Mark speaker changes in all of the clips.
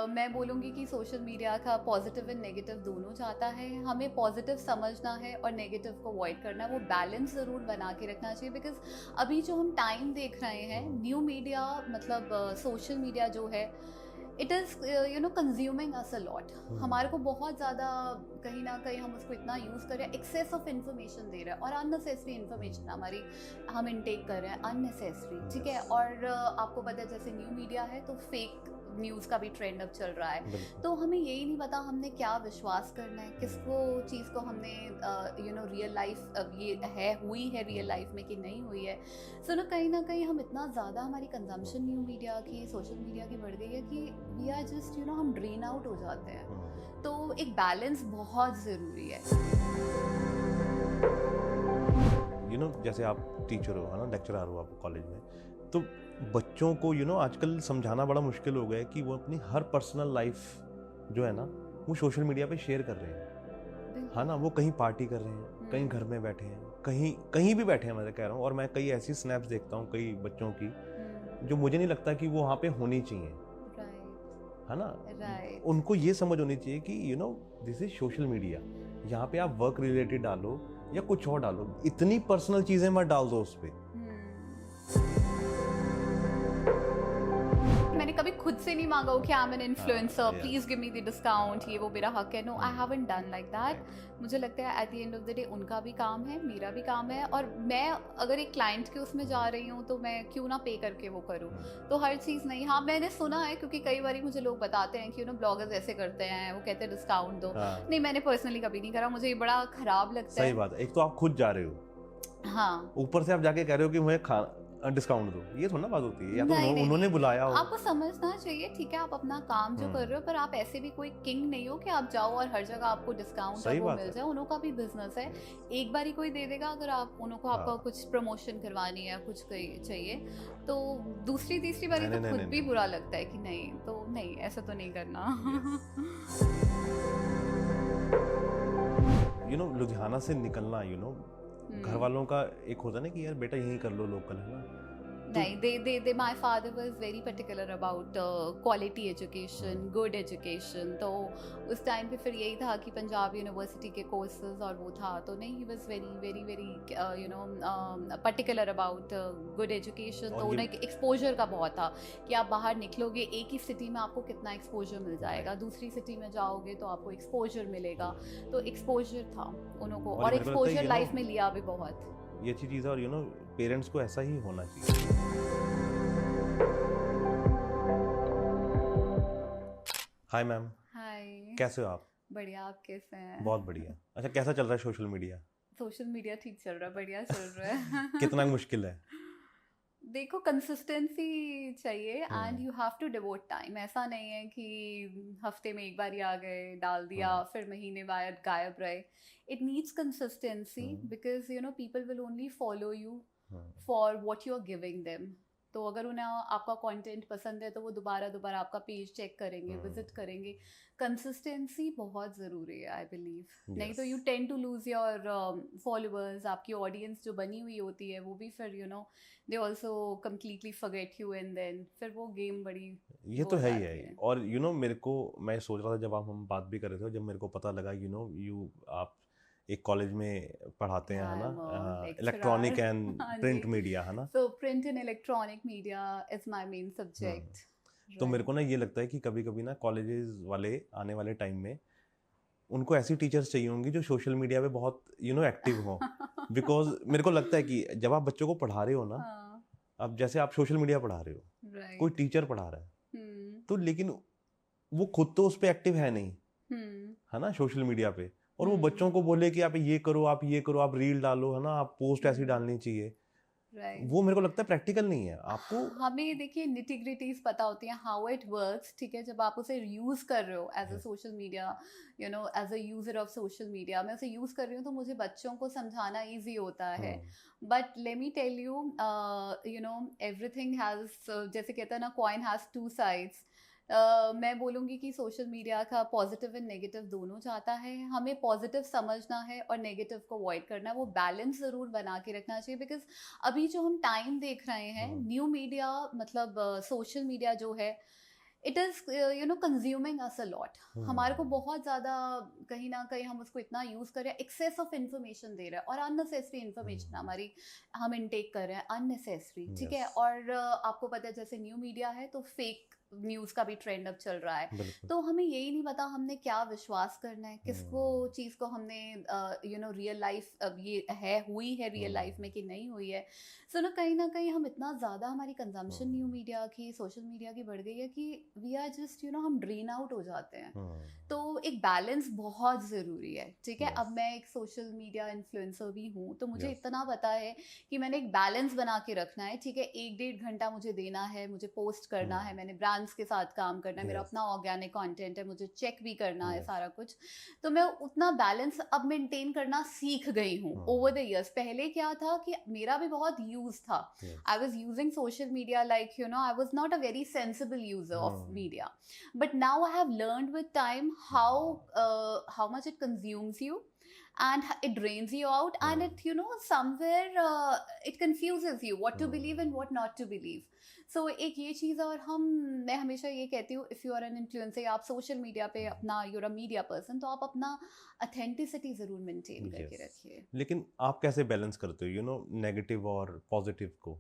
Speaker 1: मैं बोलूँगी कि सोशल मीडिया का पॉजिटिव एंड नेगेटिव दोनों चाहता है। हमें पॉजिटिव समझना है और नेगेटिव को अवॉइड करना है। वो बैलेंस ज़रूर बना के रखना चाहिए, बिकॉज अभी जो हम टाइम देख रहे हैं, न्यू मीडिया मतलब सोशल मीडिया जो है, it is consuming us a lot. हमारे को बहुत ज़्यादा कहीं ना कहीं हम उसको इतना यूज़ कर रहे हैं, एक्सेस ऑफ इन्फॉर्मेशन दे रहे हैं और अननेसेसरी इन्फॉर्मेशन हमारी हम इनटेक कर रहे हैं, अननेसेसरी। ठीक है। और आपको पता है जैसे न्यू मीडिया है तो फेक न्यूज़ का भी ट्रेंड अब चल रहा है, तो हमें यही नहीं पता हमने क्या विश्वास करना है, किसको चीज़ को हमने रियल लाइफ ये है हुई है रियल लाइफ में कि नहीं हुई है। सो ना कहीं हम इतना ज़्यादा हमारी कंजम्पशन न्यू मीडिया की, सोशल मीडिया की बढ़ गई है कि वी आर जस्ट हम ड्रेन आउट हो जाते हैं। तो एक बैलेंस बहुत ज़रूरी है।
Speaker 2: जैसे आप टीचर हो, है ना, लेक्चरर हो आप कॉलेज में, तो बच्चों को आजकल समझाना बड़ा मुश्किल हो गया है कि वो अपनी हर पर्सनल लाइफ जो है ना वो सोशल मीडिया पे शेयर कर रहे हैं, है ना। वो कहीं पार्टी कर रहे हैं, कहीं घर में बैठे हैं, कहीं कहीं भी बैठे हैं, मैं कह रहा हूँ। और मैं कई ऐसी स्नैप्स देखता हूँ कई बच्चों की जो मुझे नहीं लगता कि वो वहाँ पे होनी चाहिए, है ना। उनको ये समझ होनी चाहिए कि दिस इज सोशल मीडिया। यहाँ पे आप वर्क रिलेटेड डालो या कुछ और डालो, इतनी पर्सनल चीजें मत डाल दो उस पे।
Speaker 1: मैंने कभी खुद से नहीं मांगा हो कि I am an influencer, please give me the discount, ये वो मेरा हक है। No, I haven't done like that. मुझे लगता है at the end of the day उनका भी काम है, मेरा भी काम है, और मैं अगर एक क्लाइंट के उसमें जा रही हूँ तो मैं क्यों ना पे करके वो करूँ। तो हर चीज़ नहीं। हाँ, मैंने सुना है क्योंकि कई बार मुझे लोग बताते हैं कि ब्लॉगर्स ऐसे करते हैं, वो कहते हैं डिस्काउंट दो। नहीं, मैंने पर्सनली कभी नहीं करा, मुझे ये बड़ा खराब लगता है।
Speaker 2: सही बात है। एक तो आप खुद जा रहे हो,
Speaker 1: हाँ,
Speaker 2: ऊपर से आप जाके कह रहे हो कि मुझे डिस्काउंट दो, ये थोड़ा ना बात होती है। या तो उन्होंने बुलाया हो,
Speaker 1: आपको समझना चाहिए। ठीक है, आप अपना काम जो कर रहे हो, पर आप ऐसे भी कोई किंग नहीं हो कि आप जाओ और हर जगह आपको डिस्काउंट वो मिल जाए। उन्हों का भी बिजनेस है, एक बार ही कोई दे देगा। अगर आप उन्हों को आपका कुछ प्रमोशन करवानी है, कुछ चाहिए, तो दूसरी तीसरी बारी तो खुद भी बुरा लगता है कि नहीं, तो नहीं, ऐसा तो नहीं करना।
Speaker 2: लुधियाना से निकलना, घर वालों का एक होता है ना कि यार बेटा यहीं कर लो, लोकल, है ना।
Speaker 1: नहीं, they my father was very particular about quality education, good education। तो उस टाइम पे फिर यही था कि पंजाब यूनिवर्सिटी के कोर्सेज और वो था, तो नहीं, he was very particular about good education। तो उन्हें एक्सपोजर का बहुत था कि आप बाहर निकलोगे, एक ही सिटी में आपको कितना एक्सपोजर मिल जाएगा, दूसरी सिटी में जाओगे तो आपको एक्सपोजर मिलेगा। तो एक्सपोजर था उन्हों को, और एक्सपोजर लाइफ में लिया भी बहुत।
Speaker 2: ये अच्छी चीज़ है। और पेरेंट्स को ऐसा ही होना चाहिए। Hi ma'am.
Speaker 1: हाय,
Speaker 2: कैसे हो आप?
Speaker 1: बढ़िया, आप कैसे हैं?
Speaker 2: बहुत बढ़िया। अच्छा, कैसा चल रहा है सोशल मीडिया?
Speaker 1: सोशल मीडिया ठीक चल रहा है, बढ़िया चल रहा है।
Speaker 2: कितना मुश्किल है?
Speaker 1: देखो, कंसिस्टेंसी चाहिए and you have to devote time. ऐसा नहीं है कि हफ्ते में एक बार ही आ गए, डाल दिया, फिर महीने बाद गायब रहे। It needs consistency, because people will only follow you for what you are giving them. तो अगर उन्हें आपका कंटेंट पसंद है तो वो दोबारा आपका पेज चेक करेंगे, विजिट करेंगे। कंसिस्टेंसी बहुत ज़रूरी है, आई बिलीव। नहीं तो you tend to lose your followers. आपकी ऑडियंस जो बनी हुई होती है वो भी फिर they also completely forget you, and then फिर वो गेम बड़ी,
Speaker 2: ये तो है ही है। और मेरे को, मैं सोच रहा था जब हम बात भी कर रहे थे, जब मेरे को पता लगा आप एक कॉलेज में पढ़ाते हैं, है ना, इलेक्ट्रॉनिक एंड प्रिंट मीडिया, है ना।
Speaker 1: So print and electronic media is my main subject.
Speaker 2: तो मेरे को ना ये लगता है कि कभी कभी ना कॉलेजेस वाले आने वाले टाइम में उनको ऐसी टीचर्स चाहिए होंगी जो सोशल मीडिया पे बहुत एक्टिव हो। बिकॉज मेरे को लगता है कि जब आप बच्चों को पढ़ा रहे हो ना, अब जैसे आप सोशल मीडिया पढ़ा रहे हो, कोई टीचर पढ़ा रहा है, तो लेकिन वो खुद तो उस पर एक्टिव है नहीं, है ना, सोशल मीडिया पे। और वो बच्चों को बोले कि आप ये करो, आप ये करो, आप रील डालो, है ना, आप पोस्ट ऐसी डालनी चाहिए। वो मेरे को लगता है प्रैक्टिकल नहीं है। आपको
Speaker 1: हमें देखिए निटिग्रिटीज पता होती हैं, हाउ इट वर्क्स। ठीक है, जब आप उसे यूज कर रहे हो as a social media, as a user of social media, मैं उसे यूज कर रही हूँ तो मुझे बच्चों को समझाना ईजी होता है। But let me tell you, everything has, जैसे कहता है ना, कॉइन हैज टू साइड्स। मैं बोलूँगी कि सोशल मीडिया का पॉजिटिव एंड नेगेटिव दोनों चाहता है। हमें पॉजिटिव समझना है और नेगेटिव को अवॉइड करना है। वो बैलेंस ज़रूर बना के रखना चाहिए, बिकॉज अभी जो हम टाइम देख रहे हैं, न्यू मीडिया मतलब सोशल मीडिया जो है, it is consuming us a lot. हमारे को बहुत ज़्यादा कहीं ना कहीं हम उसको इतना यूज़ कर रहे हैं, एक्सेस ऑफ इन्फॉर्मेशन दे रहे हैं और अननेसेसरी इन्फॉर्मेशन हमारी हम इनटेक कर रहे हैं अननेसेसरी, ठीक है।
Speaker 2: यस,
Speaker 1: और आपको पता है जैसे न्यू मीडिया है तो फेक न्यूज़ का भी ट्रेंड अब चल रहा है।
Speaker 2: बिल्कुल।
Speaker 1: तो हमें यही नहीं पता हमने क्या विश्वास करना है, किसको
Speaker 2: हम्म,
Speaker 1: चीज़ को हमने रियल लाइफ अब ये है हुई है रियल लाइफ में कि नहीं हुई है। सो ना कहीं हम इतना ज़्यादा हमारी कंजम्पशन न्यू मीडिया की सोशल मीडिया की बढ़ गई है कि वी आर जस्ट हम ड्रेन आउट हो जाते हैं। तो एक बैलेंस बहुत ज़रूरी है, ठीक है। अब
Speaker 2: यस,
Speaker 1: मैं एक सोशल मीडिया इन्फ्लुएंसर भी हूँ तो मुझे
Speaker 2: यस,
Speaker 1: इतना पता है कि मैंने एक बैलेंस बना के रखना है, ठीक है। 1-1.5 घंटा मुझे देना है, मुझे पोस्ट करना है, मैंने ब्रांड्स के साथ काम करना है, मेरा
Speaker 2: यस,
Speaker 1: अपना ऑर्गेनिक कंटेंट है, मुझे चेक भी करना है
Speaker 2: यस,
Speaker 1: सारा कुछ। तो मैं उतना बैलेंस अब मेंटेन करना सीख गई हूँ ओवर द ईयर्स। पहले क्या था कि मेरा भी बहुत यूज था,
Speaker 2: yes,
Speaker 1: I was using social media like, I was not a very sensible user of media. But now I have learned with time how much it consumes you and it drains you out, and it somewhere it confuses you what to believe and what not to believe. So एक ये चीज़ है। और मैं हमेशा ये कहती हूँ, if you are an influencer, आप सोशल मीडिया पे अपना यूर अ मीडिया पर्सन, तो आप अपना अथेंटिसिटी ज़रूर मेंटेन करके
Speaker 2: यस।
Speaker 1: रखिए।
Speaker 2: लेकिन आप कैसे बैलेंस करते हो नेगेटिव और पॉजिटिव को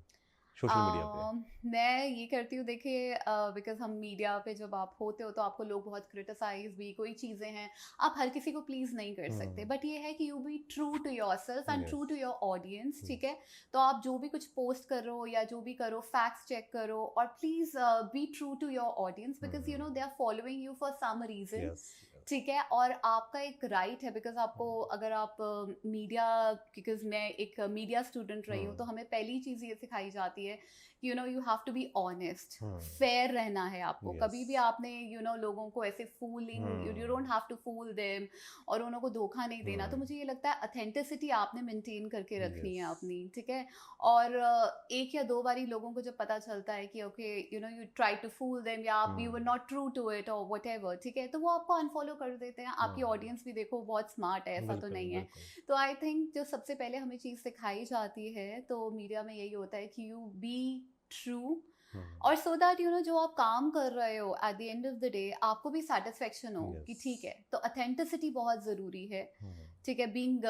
Speaker 2: सोशल मीडिया पे?
Speaker 1: मैं ये करती हूँ, देखिए, बिकॉज हम मीडिया पे जब आप होते हो तो आपको लोग बहुत क्रिटिसाइज भी, कोई चीज़ें हैं आप हर किसी को प्लीज़ नहीं कर सकते, बट ये है कि you be true to yourself and true
Speaker 2: yes,
Speaker 1: to your audience, ठीक है। तो आप जो भी कुछ पोस्ट करो या जो भी करो, फैक्ट्स चेक करो और please be true to your audience, because they are following you for some reason,
Speaker 2: yes,
Speaker 1: ठीक है। और आपका एक राइट है, बिकॉज आपको अगर आप मीडिया, बिकॉज मैं एक मीडिया स्टूडेंट रही हूँ, तो हमें पहली चीज़ ये सिखाई जाती है कि you have to be honest, fair रहना है आपको। कभी भी आपने लोगों को ऐसे fooling, you don't have to fool them और उनको धोखा नहीं देना। तो मुझे ये लगता है अथेंटिसिटी आपने मेंटेन करके रखनी है अपनी, ठीक है। और एक या दो बारी लोगों को जब पता चलता है कि okay you try to fool them या आप you were not true to it और व्हाटएवर, ठीक है, तो वो आपको अनफॉलो कर देते हैं। आपकी ऑडियंस भी देखो बहुत स्मार्ट है, ऐसा तो नहीं है। तो आई थिंक जो सबसे पहले हमें चीज़ सिखाई जाती है तो मीडिया में यही होता है कि यू बी ट्रू, और सो दैट जो आप काम कर रहे हो at the end of the day आपको भी सेटिस्फेक्शन हो कि ठीक है। तो अथेंटिसिटी बहुत ज़रूरी है, ठीक है। बीइंग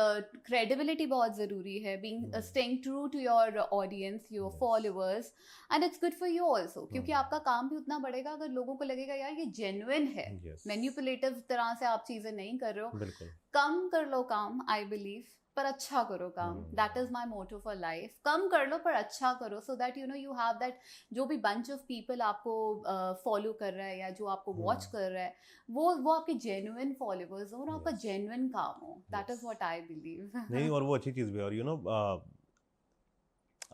Speaker 1: क्रेडिबिलिटी बहुत ज़रूरी है, being staying true to your audience, your followers, and it's good for you also, क्योंकि आपका काम भी उतना बढ़ेगा अगर लोगों को लगेगा यार ये जेन्युइन है, मैन्युपुलेटिव तरह से आप चीज़ें नहीं कर रहे हो। कम कर लो काम, आई बिलीव, पर अच्छा करो काम। That is my motto for life. कम कर लो पर अच्छा करो, so that you have that जो भी बंच ऑफ पीपल आपको फॉलो कर रहा है या जो आपको वॉच कर रहा है वो आपके जेन्युइन फॉलोअर्स हो और आपका जेन्युइन काम हो। That is what I believe.
Speaker 2: नहीं, और वो अच्छी चीज़ भी है। और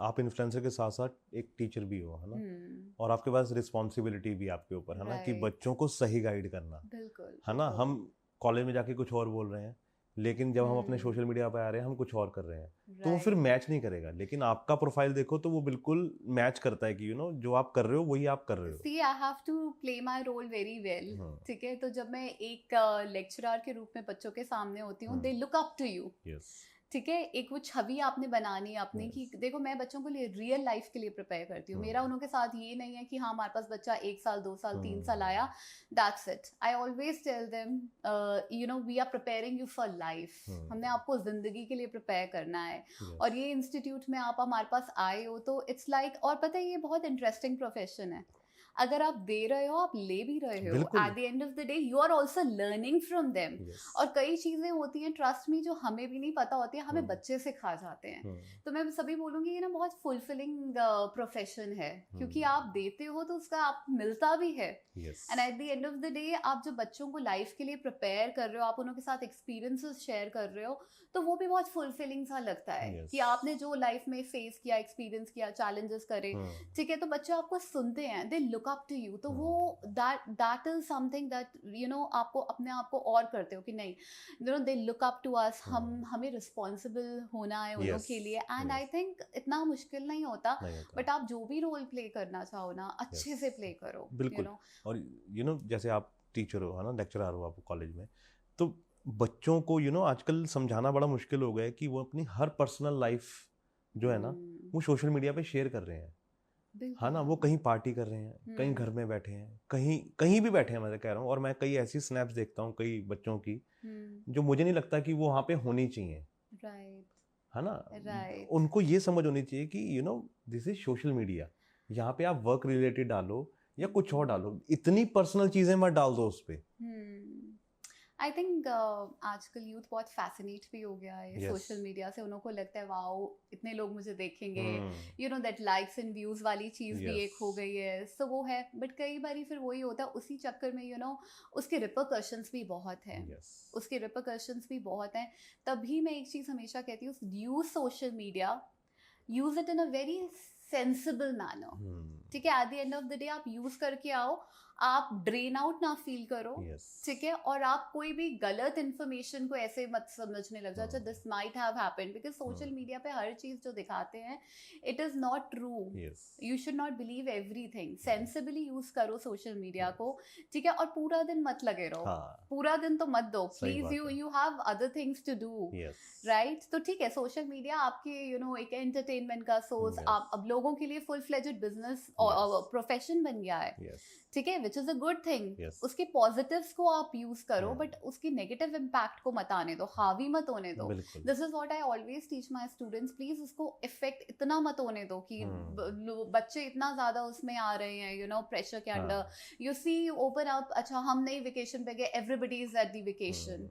Speaker 2: आप इन्फ्लुएंसर के साथ साथ एक टीचर भी हो, है ना। और आपके पास रिस्पॉन्सिबिलिटी भी आपके ऊपर है ना, कि बच्चों को सही गाइड करना,
Speaker 1: बिल्कुल,
Speaker 2: है ना। हम कॉलेज में जाके कुछ और बोल रहे हैं, लेकिन जब हम अपने सोशल मीडिया पे आ रहे हैं हम कुछ और कर रहे हैं, तो वो फिर मैच नहीं करेगा। लेकिन आपका प्रोफाइल देखो तो वो बिल्कुल मैच करता है कि जो आप कर रहे हो वही आप कर रहे हो।
Speaker 1: See I have to play my role very well, ठीक है। तो जब मैं एक लेक्चरर के रूप में बच्चों के सामने होती हूँ, they look up to you, ठीक है। एक वो छवि आपने बनानी है अपनी कि देखो मैं बच्चों को लिए रियल लाइफ के लिए प्रिपेयर करती हूँ। मेरा उनके साथ ये नहीं है कि हाँ हमारे पास बच्चा 1 साल 2 साल 3 साल आया, that's it. I always tell them we are preparing you for life. हमने आपको जिंदगी के लिए प्रिपेयर करना है। और ये इंस्टीट्यूट में आप हमारे पास आए हो तो इट्स लाइक, और पता है ये बहुत इंटरेस्टिंग प्रोफेशन है। अगर आप दे रहे हो आप ले भी रहे हो, at the end of the day you are also learning from them. और कई चीजें होती हैं ट्रस्ट मी जो हमें भी नहीं पता होती है, हमें बच्चे सिखा जाते हैं। तो मैं सभी बोलूंगी ये ना बहुत फुलफिलिंग प्रोफेशन है, क्योंकि आप देते हो तो उसका आप मिलता भी है। And eight the end of the day आप जो बच्चों को लाइफ के लिए प्रिपेयर कर रहे हो, आप उनके साथ एक्सपीरियंसेस शेयर कर रहे हो, तो वो भी बहुत फुलफिलिंग सा लगता है कि आपने जो लाइफ में फेस किया, एक्सपीरियंस किया, चैलेंजेस करे, ठीक है। तो बच्चे आपको सुनते हैं, they look up to you. तो वो दैट इज समथिंग दैट आपको अपने आप को और करते हो कि नहीं they look up to us, हमें रिस्पॉन्सिबल होना है उनके के लिए। एंड आई थिंक इतना मुश्किल नहीं होता, बट आप जो भी रोल प्ले करना चाहो ना अच्छे से प्ले करो,
Speaker 2: बिल्कुल। और जैसे आप टीचर हो, है ना, लेक्चरर हो आप कॉलेज में, तो बच्चों को आजकल समझाना बड़ा मुश्किल हो गया है कि वो अपनी हर पर्सनल लाइफ जो है ना वो सोशल मीडिया पे शेयर कर रहे हैं। है ना, वो कहीं पार्टी कर रहे हैं, कहीं घर में बैठे हैं, कहीं कहीं भी बैठे हैं, मैं कह रहा हूँ। और मैं कई ऐसी स्नैप्स देखता हूँ कई बच्चों की जो मुझे नहीं लगता कि वो वहाँ पे होनी चाहिए,
Speaker 1: राइट
Speaker 2: है ना।
Speaker 1: राइट
Speaker 2: उनको ये समझ होनी चाहिए कि दिस इज सोशल मीडिया, यहाँ पे आप वर्क रिलेटेड डालो या कुछ और डालो, इतनी पर्सनल चीजें मत डाल दो उस पे।
Speaker 1: आई थिंक आजकल यूथ बहुत फैसिनेट भी हो गया है सोशल मीडिया से, उनको लगता है वाओ इतने लोग मुझे देखेंगे, you know that likes and views वाली चीज भी एक हो गई है, सो वो है। बट कई बारी फिर वही होता है, उसी चक्कर में उसके रिपरकशंस भी बहुत हैं, उसके रिपरकशंस भी बहुत हैं। तभी मैं एक चीज हमेशा कहती हूँ, use social media, use it in a very sensible manner, ठीक है। At the end of the day आप यूज करके आओ, आप ड्रेन आउट ना फील करो, ठीक है। और आप कोई भी गलत इन्फॉर्मेशन को ऐसे मत समझने लग जाओ, अच्छा this might have happened, because social media पे हर चीज जो दिखाते हैं it is not true. You should not believe everything, sensibly use करो सोशल मीडिया को, ठीक है। और पूरा दिन मत लगे रहो, पूरा दिन तो मत दो please, you have other things to do, right. तो ठीक है, सोशल मीडिया आपके एक एंटरटेनमेंट का सोर्स, आप अब लोगों के लिए फुल फ्लेजेड बिजनेस और प्रोफेशन बन गया है, ठीक है, which is a good thing. उसके पॉजिटिव्स को आप यूज करो, बट उसकी नेगेटिव इम्पैक्ट को मत आने दो, हावी मत होने दो। This is what I always teach my students, please उसको इफेक्ट इतना मत होने दो कि बच्चे इतना ज्यादा उसमें आ रहे हैं, प्रेशर के under. You see open up, अच्छा हम नई वेकेशन पे गए, everybody is at the vacation,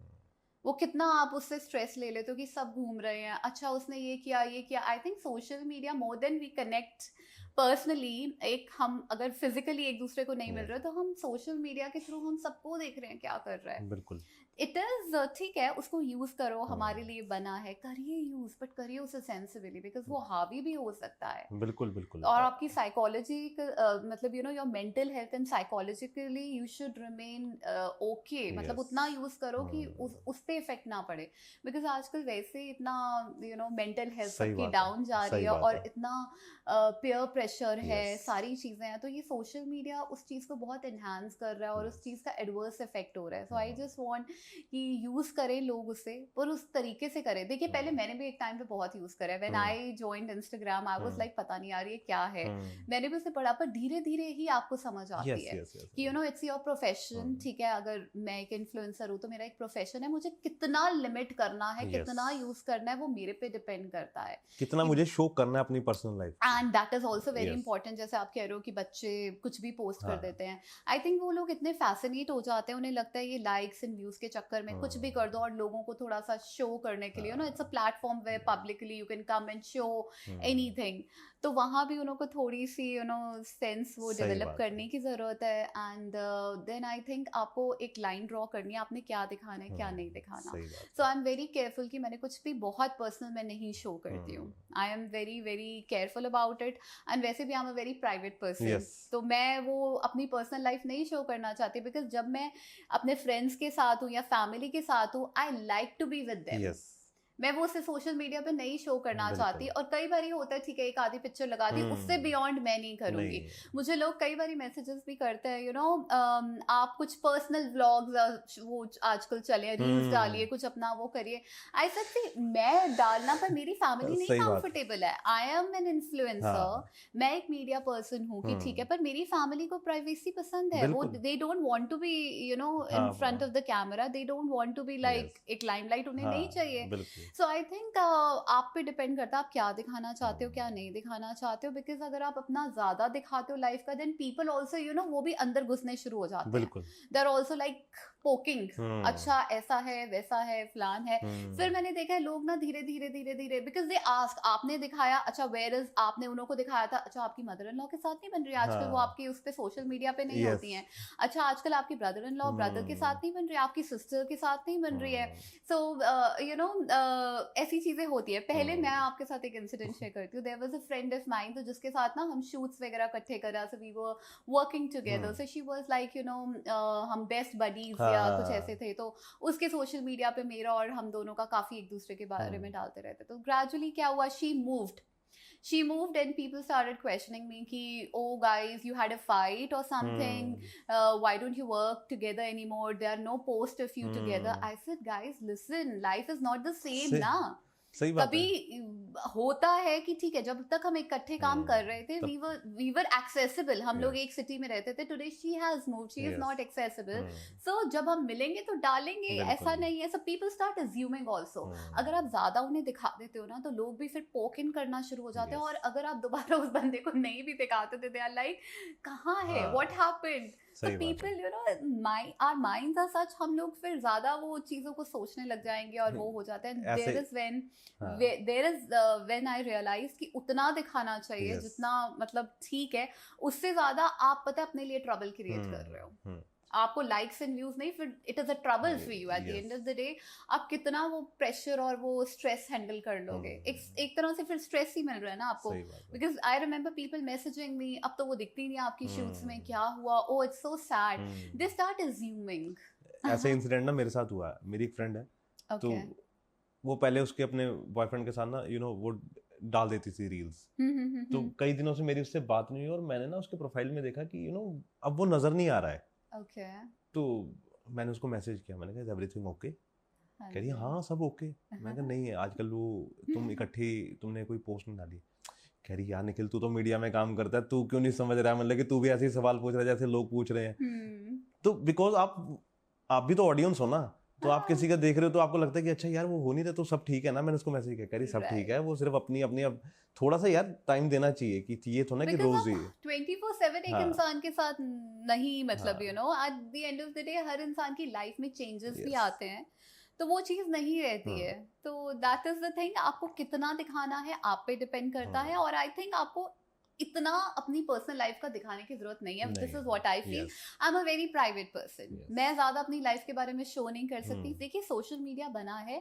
Speaker 1: वो कितना आप उससे स्ट्रेस ले लेते हो कि सब घूम रहे हैं, अच्छा उसने ये किया। I think social media more than we connect personally, एक हम अगर फिजिकली एक दूसरे को नहीं मिल रहे तो हम सोशल मीडिया के थ्रू हम सबको देख रहे हैं क्या कर रहा है। बिल्कुल, इट इज ठीक है, उसको यूज करो, हमारे लिए बना है, करिए यूज, बट करिए उसे सेंसिबली, बिकॉज वो हावी भी हो सकता है।
Speaker 2: बिल्कुल बिल्कुल।
Speaker 1: और आपकी साइकोलॉजी मतलब your mental health and psychologically you should remain okay, मतलब उतना यूज करो कि उस पे इफेक्ट ना पड़े, बिकॉज आजकल वैसे इतना मेंटल हेल्थ सबकी डाउन जा रही है, और इतना पीयर प्रेशर है, सारी चीजें हैं, तो ये सोशल मीडिया उस चीज को बहुत एनहांस कर रहा है और उस चीज का एडवर्स इफेक्ट हो रहा है। सो आई जस्ट वांट कि यूज करें लोग उसे, पर उस तरीके से करें। देखिए पहले मैंने भी एक टाइम पे बहुत यूज करा है, when I joined Instagram I was like पता नहीं यार ये क्या है, मैंने भी उसे पढ़ा, पर धीरे धीरे ही आपको समझ आती है कि इट्स योर प्रोफेशन, ठीक है। अगर मैं एक इन्फ्लुएंसर हूँ तो मेरा एक प्रोफेशन है, मुझे कितना लिमिट करना है, कितना यूज करना है, वो मेरे पे डिपेंड करता है,
Speaker 2: कितना मुझे शो करना है अपनी personal life.
Speaker 1: And that is also very important. जैसे आप कह रहे हो कि बच्चे कुछ भी पोस्ट कर देते हैं, आई थिंक वो लोग इतने फैसिनेट हो जाते हैं, उन्हें लगता है ये लाइक्स एंड व्यूज के चक्कर में कुछ भी कर दो, और लोगों को थोड़ा सा शो करने के लिए it's a platform where publicly you can come and show anything, तो वहाँ भी उनको थोड़ी सी सेंस वो डेवलप करने की जरूरत है। एंड देन आई थिंक आपको एक लाइन ड्रॉ करनी है, आपने क्या दिखाना है क्या नहीं दिखाना। सो आई एम वेरी केयरफुल कि मैंने कुछ भी बहुत पर्सनल मैं नहीं शो करती हूँ, आई am very very careful about it. And वैसे भी आई am a very private person, तो मैं वो अपनी पर्सनल लाइफ नहीं शो करना चाहती, बिकॉज जब मैं अपने फ्रेंड्स के साथ हूँ या फैमिली के साथ हूँ, I like to be with them, मैं वो उसे सोशल मीडिया पे नहीं शो करना चाहती। और कई बार होता है ठीक है एक आधी पिक्चर लगा दी, उससे बियॉन्ड मैं नहीं करूंगी। मुझे लोग कई बार मैसेजेस भी करते हैं आप कुछ पर्सनल व्लॉग्स वो आजकल चले, रील्स डालिए, कुछ अपना वो करिए। आई सेड मैं डालना, पर मेरी फैमिली नहीं कंफर्टेबल है, आई एम एन इन्फ्लुएंसर, मैं एक मीडिया पर्सन हूँ कि ठीक है, पर मेरी फैमिली को प्राइवेसी पसंद है, वो they don't want to be in front of the camera, they don't want to be like एक लाइमलाइट उन्हें नहीं चाहिए। सो आई थिंक आप पे डिपेंड करता है आप क्या दिखाना चाहते हो क्या नहीं दिखाना चाहते हो, बिकॉज अगर आप अपना ज्यादा दिखाते हो लाइफ का, देन पीपल ऑल्सो वो भी अंदर घुसने शुरू हो जाते हैं, they are also like poking, अच्छा ऐसा है वैसा है फलान है। फिर मैंने देखा है लोग ना धीरे धीरे धीरे धीरे, बिकॉज दे आस्क, आपने दिखाया, अच्छा वेयर इज, आपने उनको दिखाया था, अच्छा आपकी मदर इन लॉ के साथ नहीं बन रही आजकल, वो आपकी उस पे सोशल मीडिया पे नहीं होती हैं, अच्छा आजकल आपकी ब्रदर इन लॉ ब्रदर के साथ नहीं बन रही, आपकी सिस्टर के साथ नहीं बन रही है। सो ऐसी चीजें होती है। पहले मैं आपके साथ एक इंसिडेंट शेयर करती हूँ, there was a friend of mine, तो जिसके साथ ना हम शूट्स वगैरह इकट्ठे कर रहा, so we were working together, so she was like हम बेस्ट बडीज या कुछ ऐसे थे, तो उसके सोशल मीडिया पे मेरा और हम दोनों का काफी एक दूसरे के बारे में डालते रहते। तो ग्रेजुअली क्या हुआ, she moved and people started questioning me ki, oh guys you had a fight or something, why don't you work together anymore, there are no posts of you together. I said guys listen, life is not the same na,
Speaker 2: सही बात है।
Speaker 1: कभी होता है कि ठीक है, जब तक हम इकट्ठे काम कर रहे थे,
Speaker 2: तब-
Speaker 1: वी वर एक्सेसिबल, हम लोग
Speaker 2: Yes.
Speaker 1: एक सिटी में रहते थे, today she has moved, she is
Speaker 2: Yes.
Speaker 1: Not accessible,
Speaker 2: hmm,
Speaker 1: so जब हम मिलेंगे तो डालेंगे,
Speaker 2: बिल्कुल।
Speaker 1: ऐसा नहीं है, सब पीपल स्टार्ट अज्यूमिंग आल्सो। अगर आप ज्यादा उन्हें दिखा देते हो ना, तो लोग भी फिर पोक इन करना शुरू हो जाते हैं,
Speaker 2: Yes.
Speaker 1: और अगर आप दोबारा उस बंदे को नहीं भी दिखाते थे, दे आर लाइक कहाँ है,
Speaker 2: हाँ,
Speaker 1: व्हाट हैपेंड। So
Speaker 2: सही बात है।
Speaker 1: people, you know, our minds are such, हम लोग फिर ज्यादा वो चीजों को सोचने लग जाएंगे और वो हो जाता है।
Speaker 2: ऐसे-
Speaker 1: There is when
Speaker 2: हाँ,
Speaker 1: there is when I realize कि उतना दिखाना चाहिए
Speaker 2: Yes.
Speaker 1: जितना मतलब ठीक है, उससे ज्यादा आप पता है अपने लिए ट्रबल क्रिएट कर रहे हो। आपको लाइक्स एंड व्यूज नहीं, फिर it is a trouble for you eight the end of the day. आप कितना वो प्रेशर और वो स्ट्रेस हैंडल कर लोगे, एक तरह से फिर स्ट्रेस ही मिल रहा है ना आपको।
Speaker 2: सही बात है।
Speaker 1: Because I remember people messaging me, अब तो वो दिखती नहीं आपकी शूट्स में, क्या हुआ, oh it's so sad, they start assuming.
Speaker 2: ऐसे इंसिडेंट ना मेरे साथ हुआ है। मेरी एक फ्रेंड है, तो वो पहले उसके अपने बॉयफ्रेंड के साथ ना वो डाल देती थी रील्स, तो कई दिनों से मेरी उससे बात नहीं हुई, और मैंने ना उसके प्रोफाइल में देखा कि अब वो नजर नहीं आ रहा है। तो मैंने उसको मैसेज किया, मैंने कहा एवरीथिंग ओके? कह रही हाँ सब ओके। मैंने कहा नहीं है, आजकल वो तुम इकट्ठी, तुमने कोई पोस्ट नहीं डाली। कह रही यार निखिल, तू तो मीडिया में काम करता है, तू क्यों नहीं समझ रहा है, मतलब कि तू भी ऐसे ही सवाल पूछ रहा है जैसे लोग पूछ रहे हैं। तो बिकॉज आप भी तो ऑडियंस हो ना, तो आप किसी का देख रहे हो तो आपको लगता है कि अच्छा यार वो हो नहीं रहा तो सब ठीक है ना। मैंने उसको मैसेज किया, कह रही सब ठीक है, वो सिर्फ अपनी अपनी अब थोड़ा सा यार टाइम देना चाहिए कि ये तो ना कि रोज ही
Speaker 1: 24/7 एक इंसान के साथ नहीं, मतलब you know at the end of the day हर इंसान की लाइफ में चेंजेस भी आते हैं, तो वो चीज नहीं रहती है। तो दैट इज द थिंग, आपको कितना दिखाना है आप पे डिपेंड करता है, और आई थिंक आपको इतना अपनी पर्सनल लाइफ का दिखाने की जरूरत नहीं है। This is what I feel. I am a very private person, मैं ज्यादा अपनी लाइफ के बारे में शो नहीं कर सकती। देखिए सोशल मीडिया बना है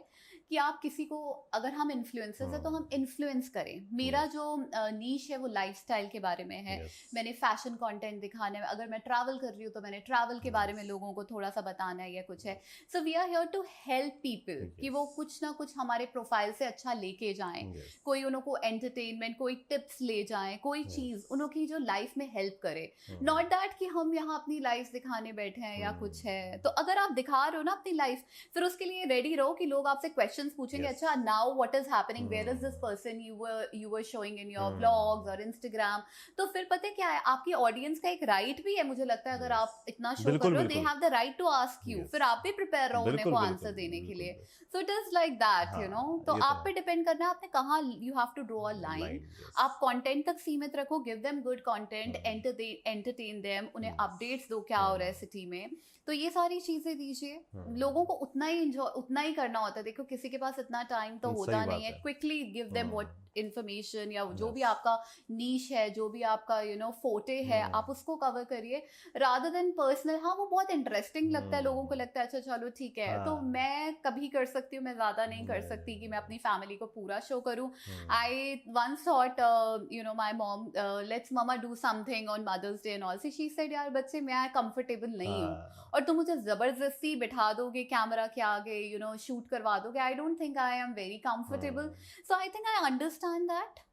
Speaker 1: कि आप किसी को, अगर हम इन्फ्लुएंसर्स हैं तो हम इन्फ्लुएंस करें। मेरा जो नीश है वो लाइफस्टाइल के बारे में है, मैंने फैशन कंटेंट दिखाना है, अगर मैं ट्रैवल कर रही हूँ तो मैंने ट्रैवल के बारे में लोगों को थोड़ा सा बताना है या कुछ है। So we are here to help people कि वो कुछ ना कुछ हमारे प्रोफाइल से अच्छा लेके जाएं, कोई उनको एंटरटेनमेंट, कोई टिप्स ले जाएं, कोई चीज उनकी जो लाइफ में हेल्प करे। नॉट दैट कि हम यहाँ अपनी लाइफ दिखाने बैठे हैं या कुछ है। तो अगर आप दिखा रहे हो ना अपनी लाइफ, फिर उसके लिए रेडी रहो कि लोग आपसे क्वेश्चंस पूछेंगे, अच्छा now what is happening, where is this person you were showing in your vlogs और इंस्टाग्राम। तो फिर पता है क्या है, आपकी ऑडियंस का एक राइट भी है, मुझे लगता है अगर आप इतना शो कर रहे हो, they have the right to ask you, फिर आप भी प्रिपेयर रहो उन्हें को आंसर देने के लिए। So it is like that, you know. तो आप पे डिपेंड करना है आपने कहाँ, you have to draw a line. आप कंटेंट तक सीमित रखो, give them good content, entertain them, उन्हें अपडेट्स दो क्या हो रहा है सिटी में, तो ये सारी चीजें दीजिए। लोगों को उतना ही एंजॉय, उतना ही करना होता है। देखो किसी के पास इतना टाइम तो होता नहीं है, quickly give them what information, या जो भी आपका नीश है, जो भी आपका यू नो फोटे है, आप उसको कवर करिए रादर देन पर्सनल। हाँ वो बहुत इंटरेस्टिंग लगता है, लोगों को लगता है अच्छा चलो ठीक है, तो मैं कभी कर सकती हूँ, मैं ज्यादा नहीं कर सकती कि मैं अपनी फैमिली को पूरा शो करूँ। I once thought you know my mom, let's mama do something on Mother's Day and all, she said यार बच्चे मैं कंफर्टेबल नहीं हूँ और तुम मुझे जबरदस्ती बिठा दोगे कैमरा के आगे, यू नो शूट करवा दोगे, I don't think I am very comfortable. So I think I understand that,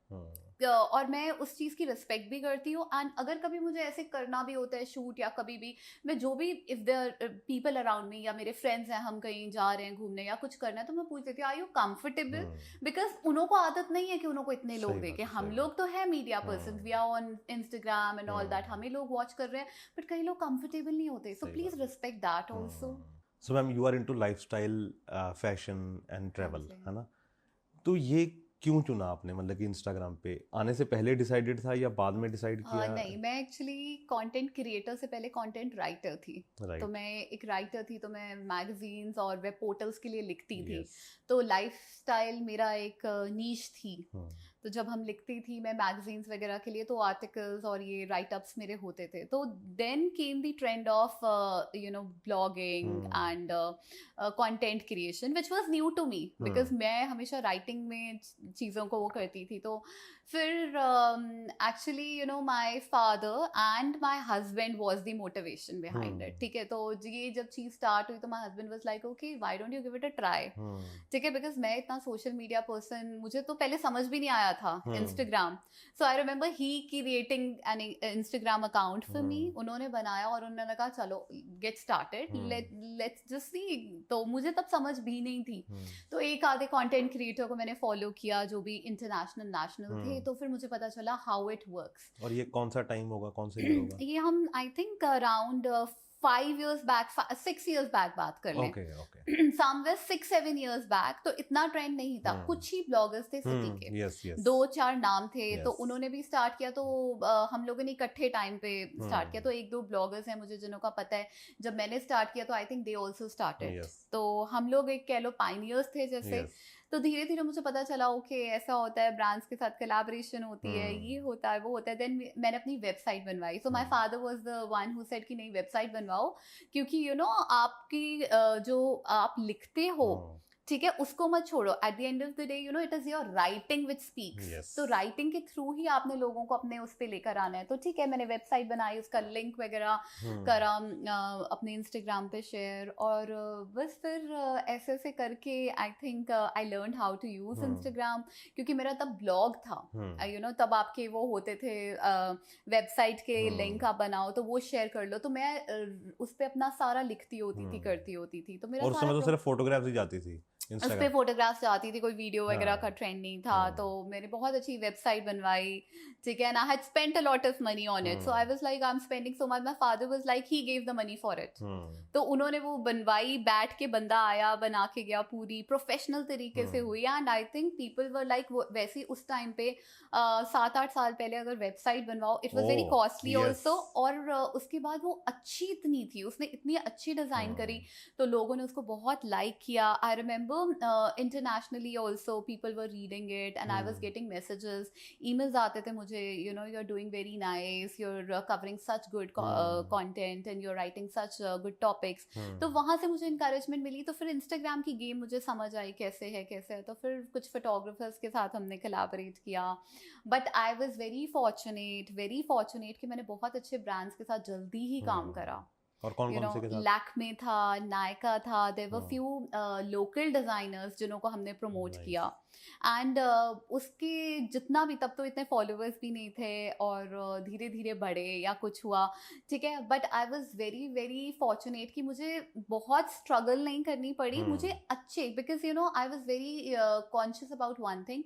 Speaker 1: और मैं उस चीज़ की रिस्पेक्ट भी करती हूँ। एंड अगर कभी मुझे ऐसे करना भी होता है शूट, या कभी भी मैं जो भी, if there people around me या मेरे फ्रेंड्स हैं, हम कहीं जा रहे हैं घूमने या कुछ करना है, तो मैं पूछ लेती हूँ आर यू कंफर्टेबल, बिकॉज उनको आदत नहीं है कि उनको इतने लोग देखें। हम लोग तो है media person, we are on Instagram and all that, हमें लोग वॉच कर रहे हैं, बट कई लोग कंफर्टेबल नहीं होते। So please respect that also.
Speaker 2: So ma'am you are into lifestyle, fashion and travel, है ना? तो ये क्यों चुना आपने, मतलब कि इंस्टाग्राम पे आने से पहले डिसाइडेड था या बाद में डिसाइड किया?
Speaker 1: नहीं, मैं एक्चुअली कंटेंट क्रिएटर से पहले कंटेंट राइटर थी। तो मैं एक राइटर थी, तो मैं मैगजीन्स और वेब पोर्टल्स के लिए लिखती थी। तो लाइफस्टाइल मेरा एक नीश थी। तो जब हम लिखती थी मैं मैगजीन्स वगैरह के लिए, तो आर्टिकल्स और ये राइटअप्स मेरे होते थे। तो then came the trend of you know blogging and content creation, which was new to me, because मैं हमेशा राइटिंग में चीज़ों को वो करती थी। तो फिर actually you know my father and my husband was the motivation behind it, ठीक है। तो ये जब चीज स्टार्ट हुई तो my husband was like okay why don't you give it a try, ठीक है, बिकॉज मैं इतना सोशल मीडिया पर्सन, मुझे तो पहले समझ भी नहीं आया था Instagram. So I remember he creating an Instagram account for me, उन्होंने बनाया और उन्होंने कहा चलो get started, let's just see. तो मुझे तब समझ भी नहीं थी, तो एक आधे कंटेंट क्रिएटर को मैंने फॉलो किया जो भी इंटरनेशनल नेशनल थे, तो फिर मुझे पता चला हाउ इट वर्क्स।
Speaker 2: और ये कौन सा टाइम होगा, कौन से ईयर होगा?
Speaker 1: ये हम I think around 5 years back, 6 years back बात कर लें, समवेयर 6-7 years बैक। तो इतना ट्रेंड नहीं था, कुछ ही ब्लॉगर्स थे सिटी के, 2-4 नाम थे, तो उन्होंने भी स्टार्ट किया। तो हम लोगों ने इकट्ठे टाइम पे स्टार्ट किया। तो 1-2 ब्लॉगर्स हैं मुझे जिन्हों का पता है, जब मैंने स्टार्ट किया तो I think they also started. तो हम लोग एक कह लो पायनियर्स थे जैसे। तो धीरे धीरे मुझे पता चला ओके ऐसा होता है, ब्रांड्स के साथ कोलैबोरेशन होती है, ये होता है, वो होता है। देन मैंने अपनी वेबसाइट बनवाई। सो my father was the one who said कि नहीं वेबसाइट बनवाओ, क्योंकि यू नो आपकी जो आप लिखते हो, ठीक है, उसको मत छोड़ो। Eight the end of the day you know it is your writing which speaks. तो राइटिंग के थ्रू ही आपने लोगों को अपने उस पे लेकर आना है। तो ठीक है, मैंने वेबसाइट बनाई, उसका लिंक वगैरह करा अपने इंस्टाग्राम पे शेयर, और बस फिर ऐसे ऐसे करके I think I learn how to use Instagram, क्योंकि मेरा तब ब्लॉग था, यू नो तब आपके वो होते थे वेबसाइट के लिंक आप बनाओ तो वो शेयर कर लो। तो मैं उस पे अपना सारा लिखती होती थी, करती होती थी। तो मेरा
Speaker 2: और उसमें तो सिर्फ फोटोग्राफ्स ही जाती थी
Speaker 1: उस पे फोटोग्राफ्स आती थी, कोई वीडियो वगैरह का ट्रेंड नहीं था। तो मैंने बहुत अच्छी वेबसाइट बनवाई, ठीक है, and I had spent a lot of money on it. So I was like I am spending so much, my father was like he gave the money for it. तो उन्होंने वो बनवाई, बैठ के बंदा आया, बना के गया, पूरी प्रोफेशनल तरीके से हुई। And I think people were like, वैसे उस टाइम पे 7-8 साल पहले अगर वेबसाइट बनवाओ it was very costly also, और उसके बाद वो अच्छी इतनी थी, उसने इतनी अच्छी डिजाइन करी, तो लोगों ने उसको बहुत लाइक किया। I remember internationally also people were reading it and I was getting messages, emails आते थे मुझे, you know you're doing very nice, you're covering such good content and you're writing such good topics। तो वहाँ से मुझे encouragement मिली। तो फिर Instagram की गेम मुझे समझ आई कैसे है। तो फिर कुछ फोटोग्राफर्स के साथ हमने कोलैबोरेट किया, but I was very fortunate कि मैंने बहुत अच्छे ब्रांड्स के साथ जल्दी ही काम करा।
Speaker 2: और कौन कौन से के साथ?
Speaker 1: लैक्मे था, नायका था, there were few local designers जिन्हों को हमने प्रमोट किया। एंड उसके जितना भी, तब तो इतने फॉलोअर्स भी नहीं थे और धीरे धीरे बढ़े या कुछ हुआ, ठीक है, but I was very fortunate कि मुझे बहुत स्ट्रगल नहीं करनी पड़ी। मुझे अच्छे, because you know I was very conscious about one thing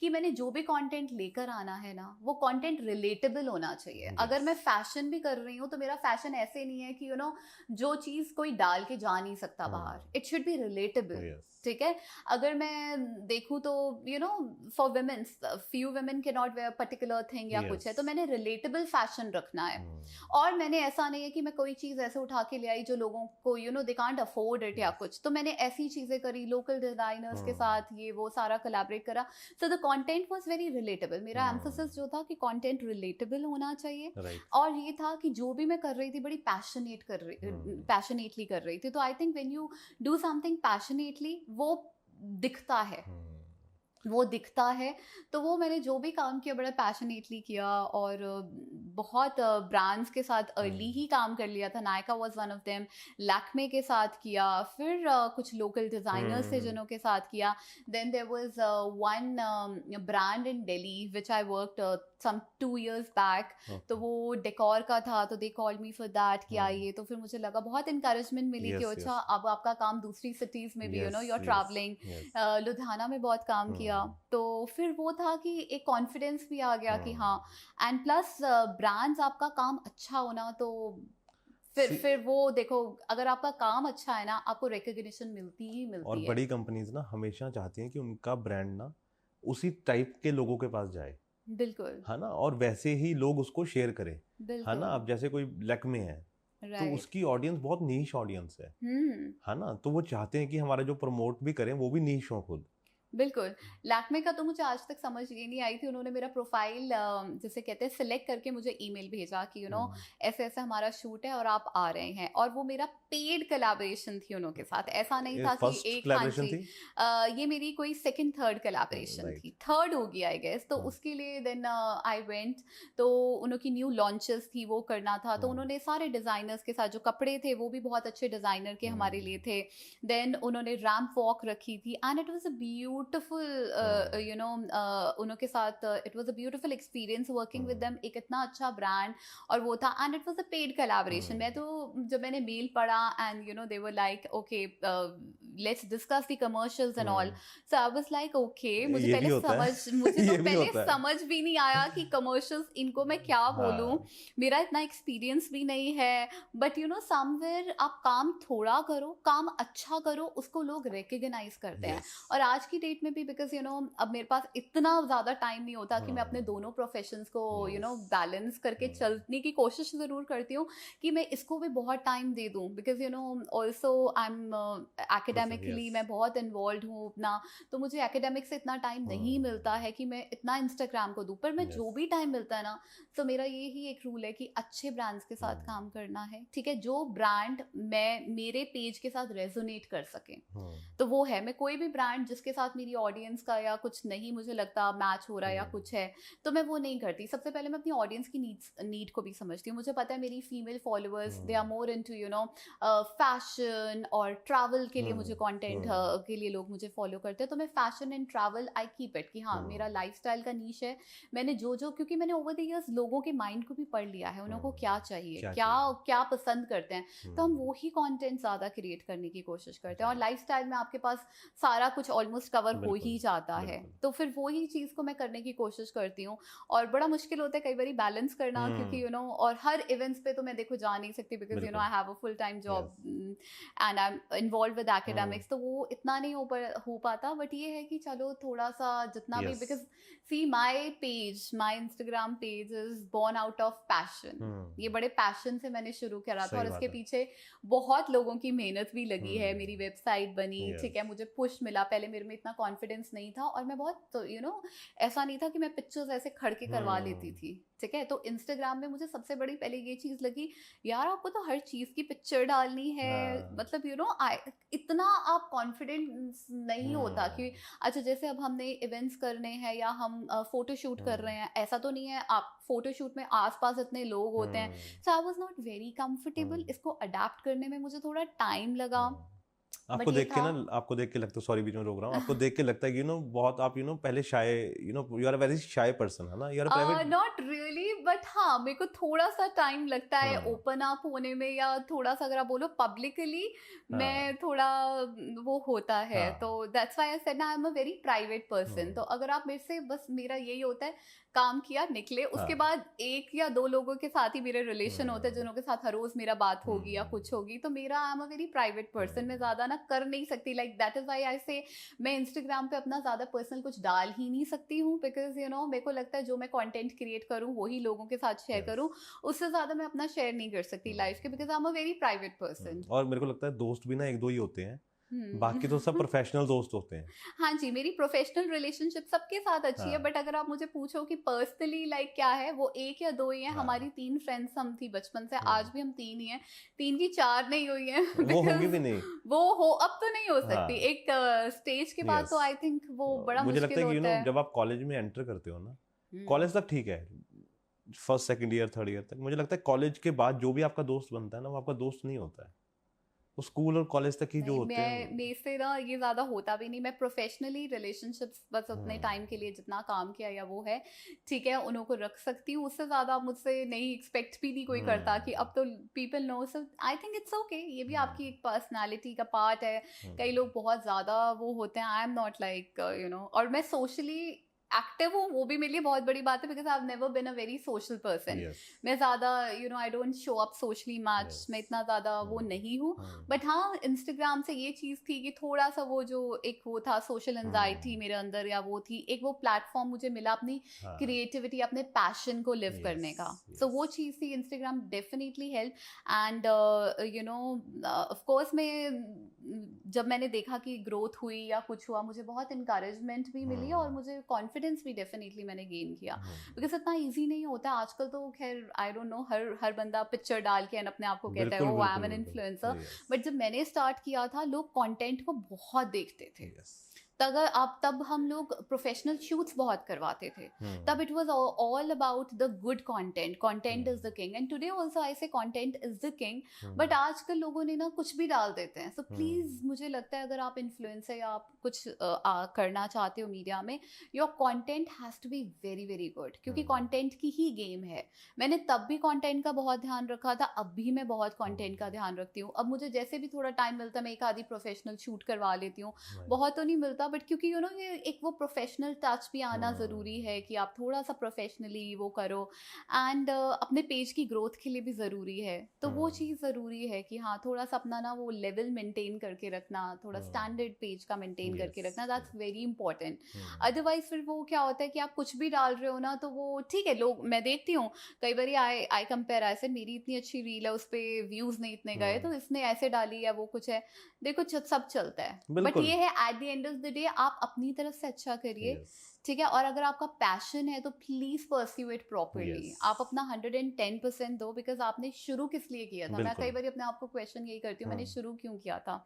Speaker 1: कि मैंने जो भी कंटेंट लेकर आना है ना, वो कंटेंट रिलेटेबल होना चाहिए। अगर मैं फैशन भी कर रही हूँ तो मेरा फैशन ऐसे नहीं है कि यू नो जो चीज कोई डाल के जा नहीं सकता बाहर, इट शुड बी रिलेटेबल, ठीक है। अगर मैं देखूँ तो you know for womens, few women can not wear particular thing या कुछ है, तो मैंने रिलेटेबल फैशन रखना है। और मैंने ऐसा नहीं है कि मैं कोई चीज ऐसे उठा के ले आई जो लोगों को you know they can't afford it या कुछ, तो मैंने ऐसी चीजें करी, लोकल डिजाइनर्स के साथ ये वो सारा कोलैबोरेट करा। So the content was very relatable. मेरा एम्फेसिस जो था कि कंटेंट रिलेटेबल होना चाहिए, और ये था कि जो भी मैं कर रही थी बड़ी पैशनेटली कर रही थी। तो I think when you do something passionately वो दिखता है, तो वो मैंने जो भी काम किया बड़ा पैशनेटली किया, और बहुत ब्रांड्स के साथ अर्ली ही काम कर लिया था। Nykaa was one of them, Lakme के साथ किया, फिर कुछ लोकल डिजाइनर्स थे जिन्हों के साथ किया। Then there was one brand in Delhi which I worked some 2 years back, तो वो डेकोर का था, तो they called me for that कि आइए। तो फिर मुझे लगा, बहुत इंकरेजमेंट मिली कि अच्छा अब आपका काम दूसरी सिटीज में भी, you know you are travelling. Ludhiana में बहुत काम किया, तो फिर वो था कि एक कॉन्फिडेंस भी आ गया कि हाँ, एंड प्लस ब्रांड्स आपका काम अच्छा होना, तो फिर वो देखो अगर आपका काम अच्छा है ना, आपको रिकॉग्निशन मिलती है।
Speaker 2: और बड़ी कंपनीज ना हमेशा चाहती हैं कि उनका ब्रांड ना उसी टाइप के लोगों के पास जाए,
Speaker 1: बिल्कुल,
Speaker 2: है ना, और वैसे ही लोग उसको शेयर करें, है ना। अब जैसे कोई लैक्मे है, तो उसकी ऑडियंस बहुत नीश ऑडियंस है ना, तो वो चाहते हैं कि हमारा जो प्रमोट भी करें वो भी नीश हो खुद,
Speaker 1: बिल्कुल, लैक्मे का तो मुझे आज तक समझ ये नहीं आई थी, उन्होंने मेरा प्रोफ़ाइल जिसे कहते हैं सिलेक्ट करके मुझे ईमेल भेजा कि ऐसे-ऐसे हमारा शूट है और आप आ रहे हैं, और वो मेरा पेड कोलैबोरेशन थी उनके साथ, ऐसा नहीं
Speaker 2: ये
Speaker 1: था कि
Speaker 2: फर्स्ट
Speaker 1: एक, हाँ
Speaker 2: कोलैबोरेशन
Speaker 1: जी।
Speaker 2: थी?
Speaker 1: ये मेरी कोई सेकंड थर्ड कोलैबोरेशन
Speaker 2: राइट।
Speaker 1: थी, थर्ड होगी आई गेस, तो
Speaker 2: हुँ,
Speaker 1: उसके लिए देन आई वेंट, तो उनकी न्यू लॉन्चेस थी, वो करना था, तो
Speaker 2: हुँ,
Speaker 1: उन्होंने सारे डिज़ाइनर्स के साथ जो कपड़े थे वो भी बहुत अच्छे डिज़ाइनर के हमारे लिए
Speaker 2: हुँ,
Speaker 1: थे। देन उन्होंने रैंप वॉक रखी थी and it was a beautiful
Speaker 2: um,
Speaker 1: उनके साथ it was a beautiful experience working with
Speaker 2: um,
Speaker 1: them, एक इतना अच्छा ब्रांड और वो था, and it was a paid collaboration. मैं
Speaker 2: हुँ।
Speaker 1: तो जब मैंने मेल पढ़ा and they were like okay let's discuss the commercials and all,
Speaker 2: um,
Speaker 1: so I was like okay,
Speaker 2: ये भी होता है।
Speaker 1: मुझे तो
Speaker 2: ये भी
Speaker 1: पहले
Speaker 2: होता है।
Speaker 1: समझ भी नहीं आया कि कमर्शियल्स इनको मैं क्या बोलूँ,
Speaker 2: हाँ,
Speaker 1: मेरा इतना एक्सपीरियंस भी नहीं है, बट समवेयर आप काम थोड़ा करो, काम अच्छा करो, उसको लोग रिकॉग्नाइज करते हैं।
Speaker 2: यस।
Speaker 1: और आज की डेट में भी बिकॉज अब मेरे पास इतना ज़्यादा टाइम नहीं होता कि मैं अपने
Speaker 2: हुँ,
Speaker 1: दोनों प्रोफेशंस को
Speaker 2: यस।
Speaker 1: बैलेंस करके
Speaker 2: हुँ,
Speaker 1: चलने की कोशिश ज़रूर करती हूँ कि मैं इसको भी बहुत टाइम दे दूँ, because also I am academically
Speaker 2: yes.
Speaker 1: मैं बहुत इन्वॉल्व हूँ अपना, तो मुझे एकेडमिक से इतना टाइम नहीं
Speaker 2: हुँ,
Speaker 1: मिलता है कि मैं इतना इंस्टाग्राम को दूँ, पर मैं
Speaker 2: यस।
Speaker 1: जो भी टाइम मिलता है ना, तो मेरा ये ही एक रूल है कि अच्छे ब्रांड्स के साथ
Speaker 2: हुँ,
Speaker 1: काम करना है, ठीक है, जो ब्रांड मैं मेरे पेज के साथ रेजोनेट कर सके,
Speaker 2: हुँ,
Speaker 1: तो वो है। मैं कोई भी ब्रांड जिसके साथ मेरी ऑडियंस का या कुछ नहीं मुझे लगता मैच हो रहा है या
Speaker 2: हुँ,
Speaker 1: कुछ है, तो मैं वो नहीं करती। सबसे पहले मैं अपनी ऑडियंस की नीड को भी समझती हूँ। मुझे पता है मेरी female followers they are
Speaker 2: hmm,
Speaker 1: more into fashion और ट्रैवल के लिए, मुझे
Speaker 2: हुँ,
Speaker 1: कंटेंट
Speaker 2: हुँ,
Speaker 1: के लिए लोग मुझे फॉलो करते हैं, तो मैं fashion and travel I keep it कि हाँ मेरा
Speaker 2: हुँ,
Speaker 1: लाइफस्टाइल का नीश है। मैंने जो क्योंकि मैंने ओवर द इयर्स लोगों के माइंड को भी पढ़ लिया है, उनको क्या
Speaker 2: हुँ।
Speaker 1: चाहिए,
Speaker 2: क्या
Speaker 1: क्या
Speaker 2: चाहिए?
Speaker 1: क्या पसंद करते हैं, तो हम
Speaker 2: हुँ,
Speaker 1: वही कंटेंट ज़्यादा क्रिएट करने की कोशिश करते हैं। और
Speaker 2: राइट।
Speaker 1: लाइफस्टाइल में आपके पास सारा कुछ ऑलमोस्ट कवर हो
Speaker 2: बिल्कुल,
Speaker 1: ही जाता है,
Speaker 2: बिल्कुल।
Speaker 1: तो फिर वही चीज़ को मैं करने की कोशिश करती हूँ। और बड़ा मुश्किल होता है कई बारी बैलेंस करना, क्योंकि
Speaker 2: हुँ,
Speaker 1: और हर इवेंट्स पे तो मैं देखो जा नहीं सकती, बिकॉज
Speaker 2: बिल्कुल।
Speaker 1: I have a full time job
Speaker 2: yes.
Speaker 1: And I am involve with
Speaker 2: hmm,
Speaker 1: academics, तो वो इतना नहीं हो पाता, बट ये है कि चलो थोड़ा सा जितना भी,
Speaker 2: yes.
Speaker 1: Because see my Instagram page is born out of passion.
Speaker 2: Um,
Speaker 1: ये बड़े पैशन से मैंने शुरू करा था,
Speaker 2: सही
Speaker 1: और इसके
Speaker 2: बात है।
Speaker 1: पीछे बहुत लोगों की मेहनत भी लगी है, मेरी
Speaker 2: हुँ,
Speaker 1: वेबसाइट बनी, ठीक है,
Speaker 2: यस।
Speaker 1: मुझे पुश मिला, पहले मेरे में इतना कॉन्फिडेंस नहीं था, और मैं बहुत ऐसा नहीं था कि मैं पिक्चर्स ऐसे खड़ के करवा लेती
Speaker 2: हुँ,
Speaker 1: थी, ठीक है, तो इंस्टाग्राम में मुझे सबसे बड़ी पहले ये चीज़ लगी, यार आपको तो हर चीज़ की पिक्चर डालनी है,
Speaker 2: हाँ।
Speaker 1: मतलब इतना आप कॉन्फिडेंस नहीं होता कि
Speaker 2: हुँ,
Speaker 1: अच्छा जैसे अब हमने इवेंट्स करने हैं या हम फोटो शूट कर रहे
Speaker 2: हुँ,
Speaker 1: हैं, ऐसा तो नहीं है आप फोटो शूट में आसपास इतने लोग होते हैं,
Speaker 2: um,
Speaker 1: so I was not very comfortable,
Speaker 2: um,
Speaker 1: इसको अडेप्ट करने में मुझे थोड़ा टाइम लगा,
Speaker 2: हुँ।
Speaker 1: बट ये था।
Speaker 2: आपको देख के लगता है, सॉरी बीच में रोक रहा हूँ, आपको देख के लगता है कि बहुत आप पहले shy, you are a very shy person, है ना? You are a private.
Speaker 1: Not really, but हाँ मेरे को थोड़ा सा टाइम लगता है
Speaker 2: हुँ,
Speaker 1: ओपन अप होने में, या थोड़ा सा अगर आप बोलो पब्लिकली
Speaker 2: हाँ,
Speaker 1: मैं थोड़ा वो होता है, तो
Speaker 2: हाँ।
Speaker 1: दैट्स व्हाई आई सेड ना आई am a very private person, तो
Speaker 2: हुँ,
Speaker 1: अगर आप मेरे से बस, मेरा यही होता है काम किया निकले, उसके
Speaker 2: हाँ।
Speaker 1: बाद एक या दो लोगों के साथ ही मेरे रिलेशन होते हैं
Speaker 2: हुँ,
Speaker 1: जिनों के साथ हर रोज मेरा बात होगी या कुछ
Speaker 2: हुँ,
Speaker 1: होगी, तो मेरा आई am a very private person, मैं
Speaker 2: हुँ,
Speaker 1: ज्यादा ना कर नहीं सकती, like that is why I से मैं इंस्टाग्राम पे अपना ज़्यादा पर्सनल कुछ डाल ही नहीं सकती हूँ, बिकॉज़ मेरे को लगता है जो मैं कंटेंट क्रिएट करूँ वही लोगों के साथ शेयर
Speaker 2: यस।
Speaker 1: करूँ, उससे ज़्यादा मैं अपना शेयर नहीं कर सकती लाइफ़ के,
Speaker 2: um,
Speaker 1: because I am a very private person.
Speaker 2: और मेरे को लगता है दोस्त भी ना 1-2 ही होते हैं, बाकी तो सब
Speaker 1: हुँ।
Speaker 2: प्रोफेशनल दोस्त होते हैं।
Speaker 1: हाँ जी, मेरी प्रोफ़ेशनल रिलेशनशिप सबके साथ अच्छी है,
Speaker 2: हाँ,
Speaker 1: बट अगर आप मुझे पूछो कि पर्सनली लाइक क्या है, वो 1 या 2 ही हैं,
Speaker 2: हाँ।
Speaker 1: हमारी 3 फ्रेंड्स हम थी बचपन से, आज
Speaker 2: हुँ,
Speaker 1: भी हम 3 ही हैं, 3 की 4 नहीं हुई हैं
Speaker 2: वो होंगी
Speaker 1: बिकॉज़
Speaker 2: भी नहीं।
Speaker 1: वो हो अब तो नहीं हो सकती,
Speaker 2: हाँ,
Speaker 1: एक स्टेज के बाद
Speaker 2: यस।
Speaker 1: तो आई थिंक वो बड़ा
Speaker 2: मुझे लगता
Speaker 1: मुश्किल
Speaker 2: है कि
Speaker 1: होता है।
Speaker 2: जब आप कॉलेज में एंटर करते हो ना,
Speaker 1: हुँ।
Speaker 2: कॉलेज तक ठीक है, first, second year, third year तक, मुझे लगता है कॉलेज के बाद जो भी आपका दोस्त बनता है ना, वो आपका दोस्त नहीं होता है। वो स्कूल और कॉलेज तक ही जो
Speaker 1: नहीं,
Speaker 2: होते हैं।
Speaker 1: मैं मेरे से ना ये ज़्यादा होता भी नहीं, मैं प्रोफेशनली रिलेशनशिप्स बस उतने टाइम के
Speaker 2: हुँ,
Speaker 1: लिए जितना काम किया या वो है, ठीक है, उन्हों को रख सकती हूँ, उससे ज़्यादा मुझसे नहीं एक्सपेक्ट भी नहीं कोई करता कि
Speaker 2: हुँ,
Speaker 1: अब तो people know, so I think it's okay, ये भी
Speaker 2: हुँ,
Speaker 1: आपकी एक पर्सनैलिटी का पार्ट है।
Speaker 2: हुँ,
Speaker 1: कई लोग बहुत ज़्यादा वो होते हैं, आई एम नॉट लाइक और मैं सोशली एक्टिव हूँ, वो भी मेरे लिए बहुत बड़ी बात है, because I have never been a very social person.
Speaker 2: Yes,
Speaker 1: मैं ज़्यादा I don't show up socially much,
Speaker 2: yes.
Speaker 1: मैं इतना ज़्यादा वो
Speaker 2: हुँ,
Speaker 1: नहीं हूँ।
Speaker 2: हुँ,
Speaker 1: बट हाँ, इंस्टाग्राम से ये चीज़ थी कि थोड़ा-सा वो जो एक वो था सोशल एंग्ज़ायटी
Speaker 2: हुँ,
Speaker 1: मेरे अंदर, या वो थी, एक वो प्लेटफ़ॉर्म मुझे मिला अपनी
Speaker 2: हाँ,
Speaker 1: क्रिएटिविटी, अपने पैशन को लिव
Speaker 2: यस,
Speaker 1: करने का। So
Speaker 2: yes.
Speaker 1: वो चीज़ थी, Instagram definitely help, end of course मैं जब मैंने देखा कि ग्रोथ हुई या कुछ हुआ, मुझे बहुत इंकरेजमेंट भी मिली और मुझे कॉन्फिडेंस भी डेफिनेटली मैंने गेन किया, बिकॉज इतना इजी नहीं होता आजकल तो। खैर आई डोंट नो, हर बंदा पिक्चर डाल के अपने आप को कहता है
Speaker 2: बिल्कुल
Speaker 1: ओ आई एम
Speaker 2: बिल्कुल
Speaker 1: एन
Speaker 2: बिल्कुल
Speaker 1: इन्फ्लुएंसर,
Speaker 2: yes,
Speaker 1: बट जब मैंने स्टार्ट किया था लोग कंटेंट को बहुत देखते थे।
Speaker 2: yes,
Speaker 1: तब हम लोग प्रोफेशनल शूट्स बहुत करवाते थे, तब it was all about the good content, content is the king, and today also I say content is the king. But आजकल लोगों ने ना कुछ भी डाल देते हैं, सो प्लीज मुझे लगता है अगर आप इन्फ्लुएंसर या आप कुछ करना चाहते हो मीडिया में, your content has to be very very good, क्योंकि कंटेंट की ही गेम है। मैंने तब भी कंटेंट का बहुत ध्यान रखा था, अब भी मैं बहुत कंटेंट का ध्यान रखती हूँ। अब मुझे जैसे भी थोड़ा टाइम मिलता है मैं एक आधी प्रोफेशनल शूट करवा लेती हूँ, बहुत तो नहीं मिलता, बट क्योंकि यू नो ये एक वो प्रोफेशनल टच भी आना ज़रूरी है कि आप थोड़ा सा प्रोफेशनली वो करो, एंड अपने पेज की ग्रोथ के लिए भी ज़रूरी है। तो वो चीज़ ज़रूरी है कि हाँ थोड़ा सा अपना ना वो लेवल मेंटेन करके रखना, थोड़ा स्टैंडर्ड पेज का मेंटेन करके रखना, दैट्स वेरी इंपॉर्टेंट। अदरवाइज फिर वो क्या होता है कि आप कुछ भी डाल रहे हो ना, तो वो ठीक है, लोग मैं देखती हूँ कई बार आई कंपेयर, ऐसे मेरी इतनी अच्छी रील है उस पर व्यूज़ नहीं इतने गए तो इसने ऐसे डाली है, वो कुछ है, देखो सब चलता है, बट ये है at the end of the day आप अपनी तरफ से अच्छा करिए, ठीक है। और अगर आपका पैशन है तो प्लीज परस्यू इट प्रॉपरली, आप अपना 110% दो, बिकॉज आपने शुरू किस लिए किया था। मैं कई बार अपने आप को क्वेश्चन यही करती हूँ, मैंने शुरू क्यों किया था,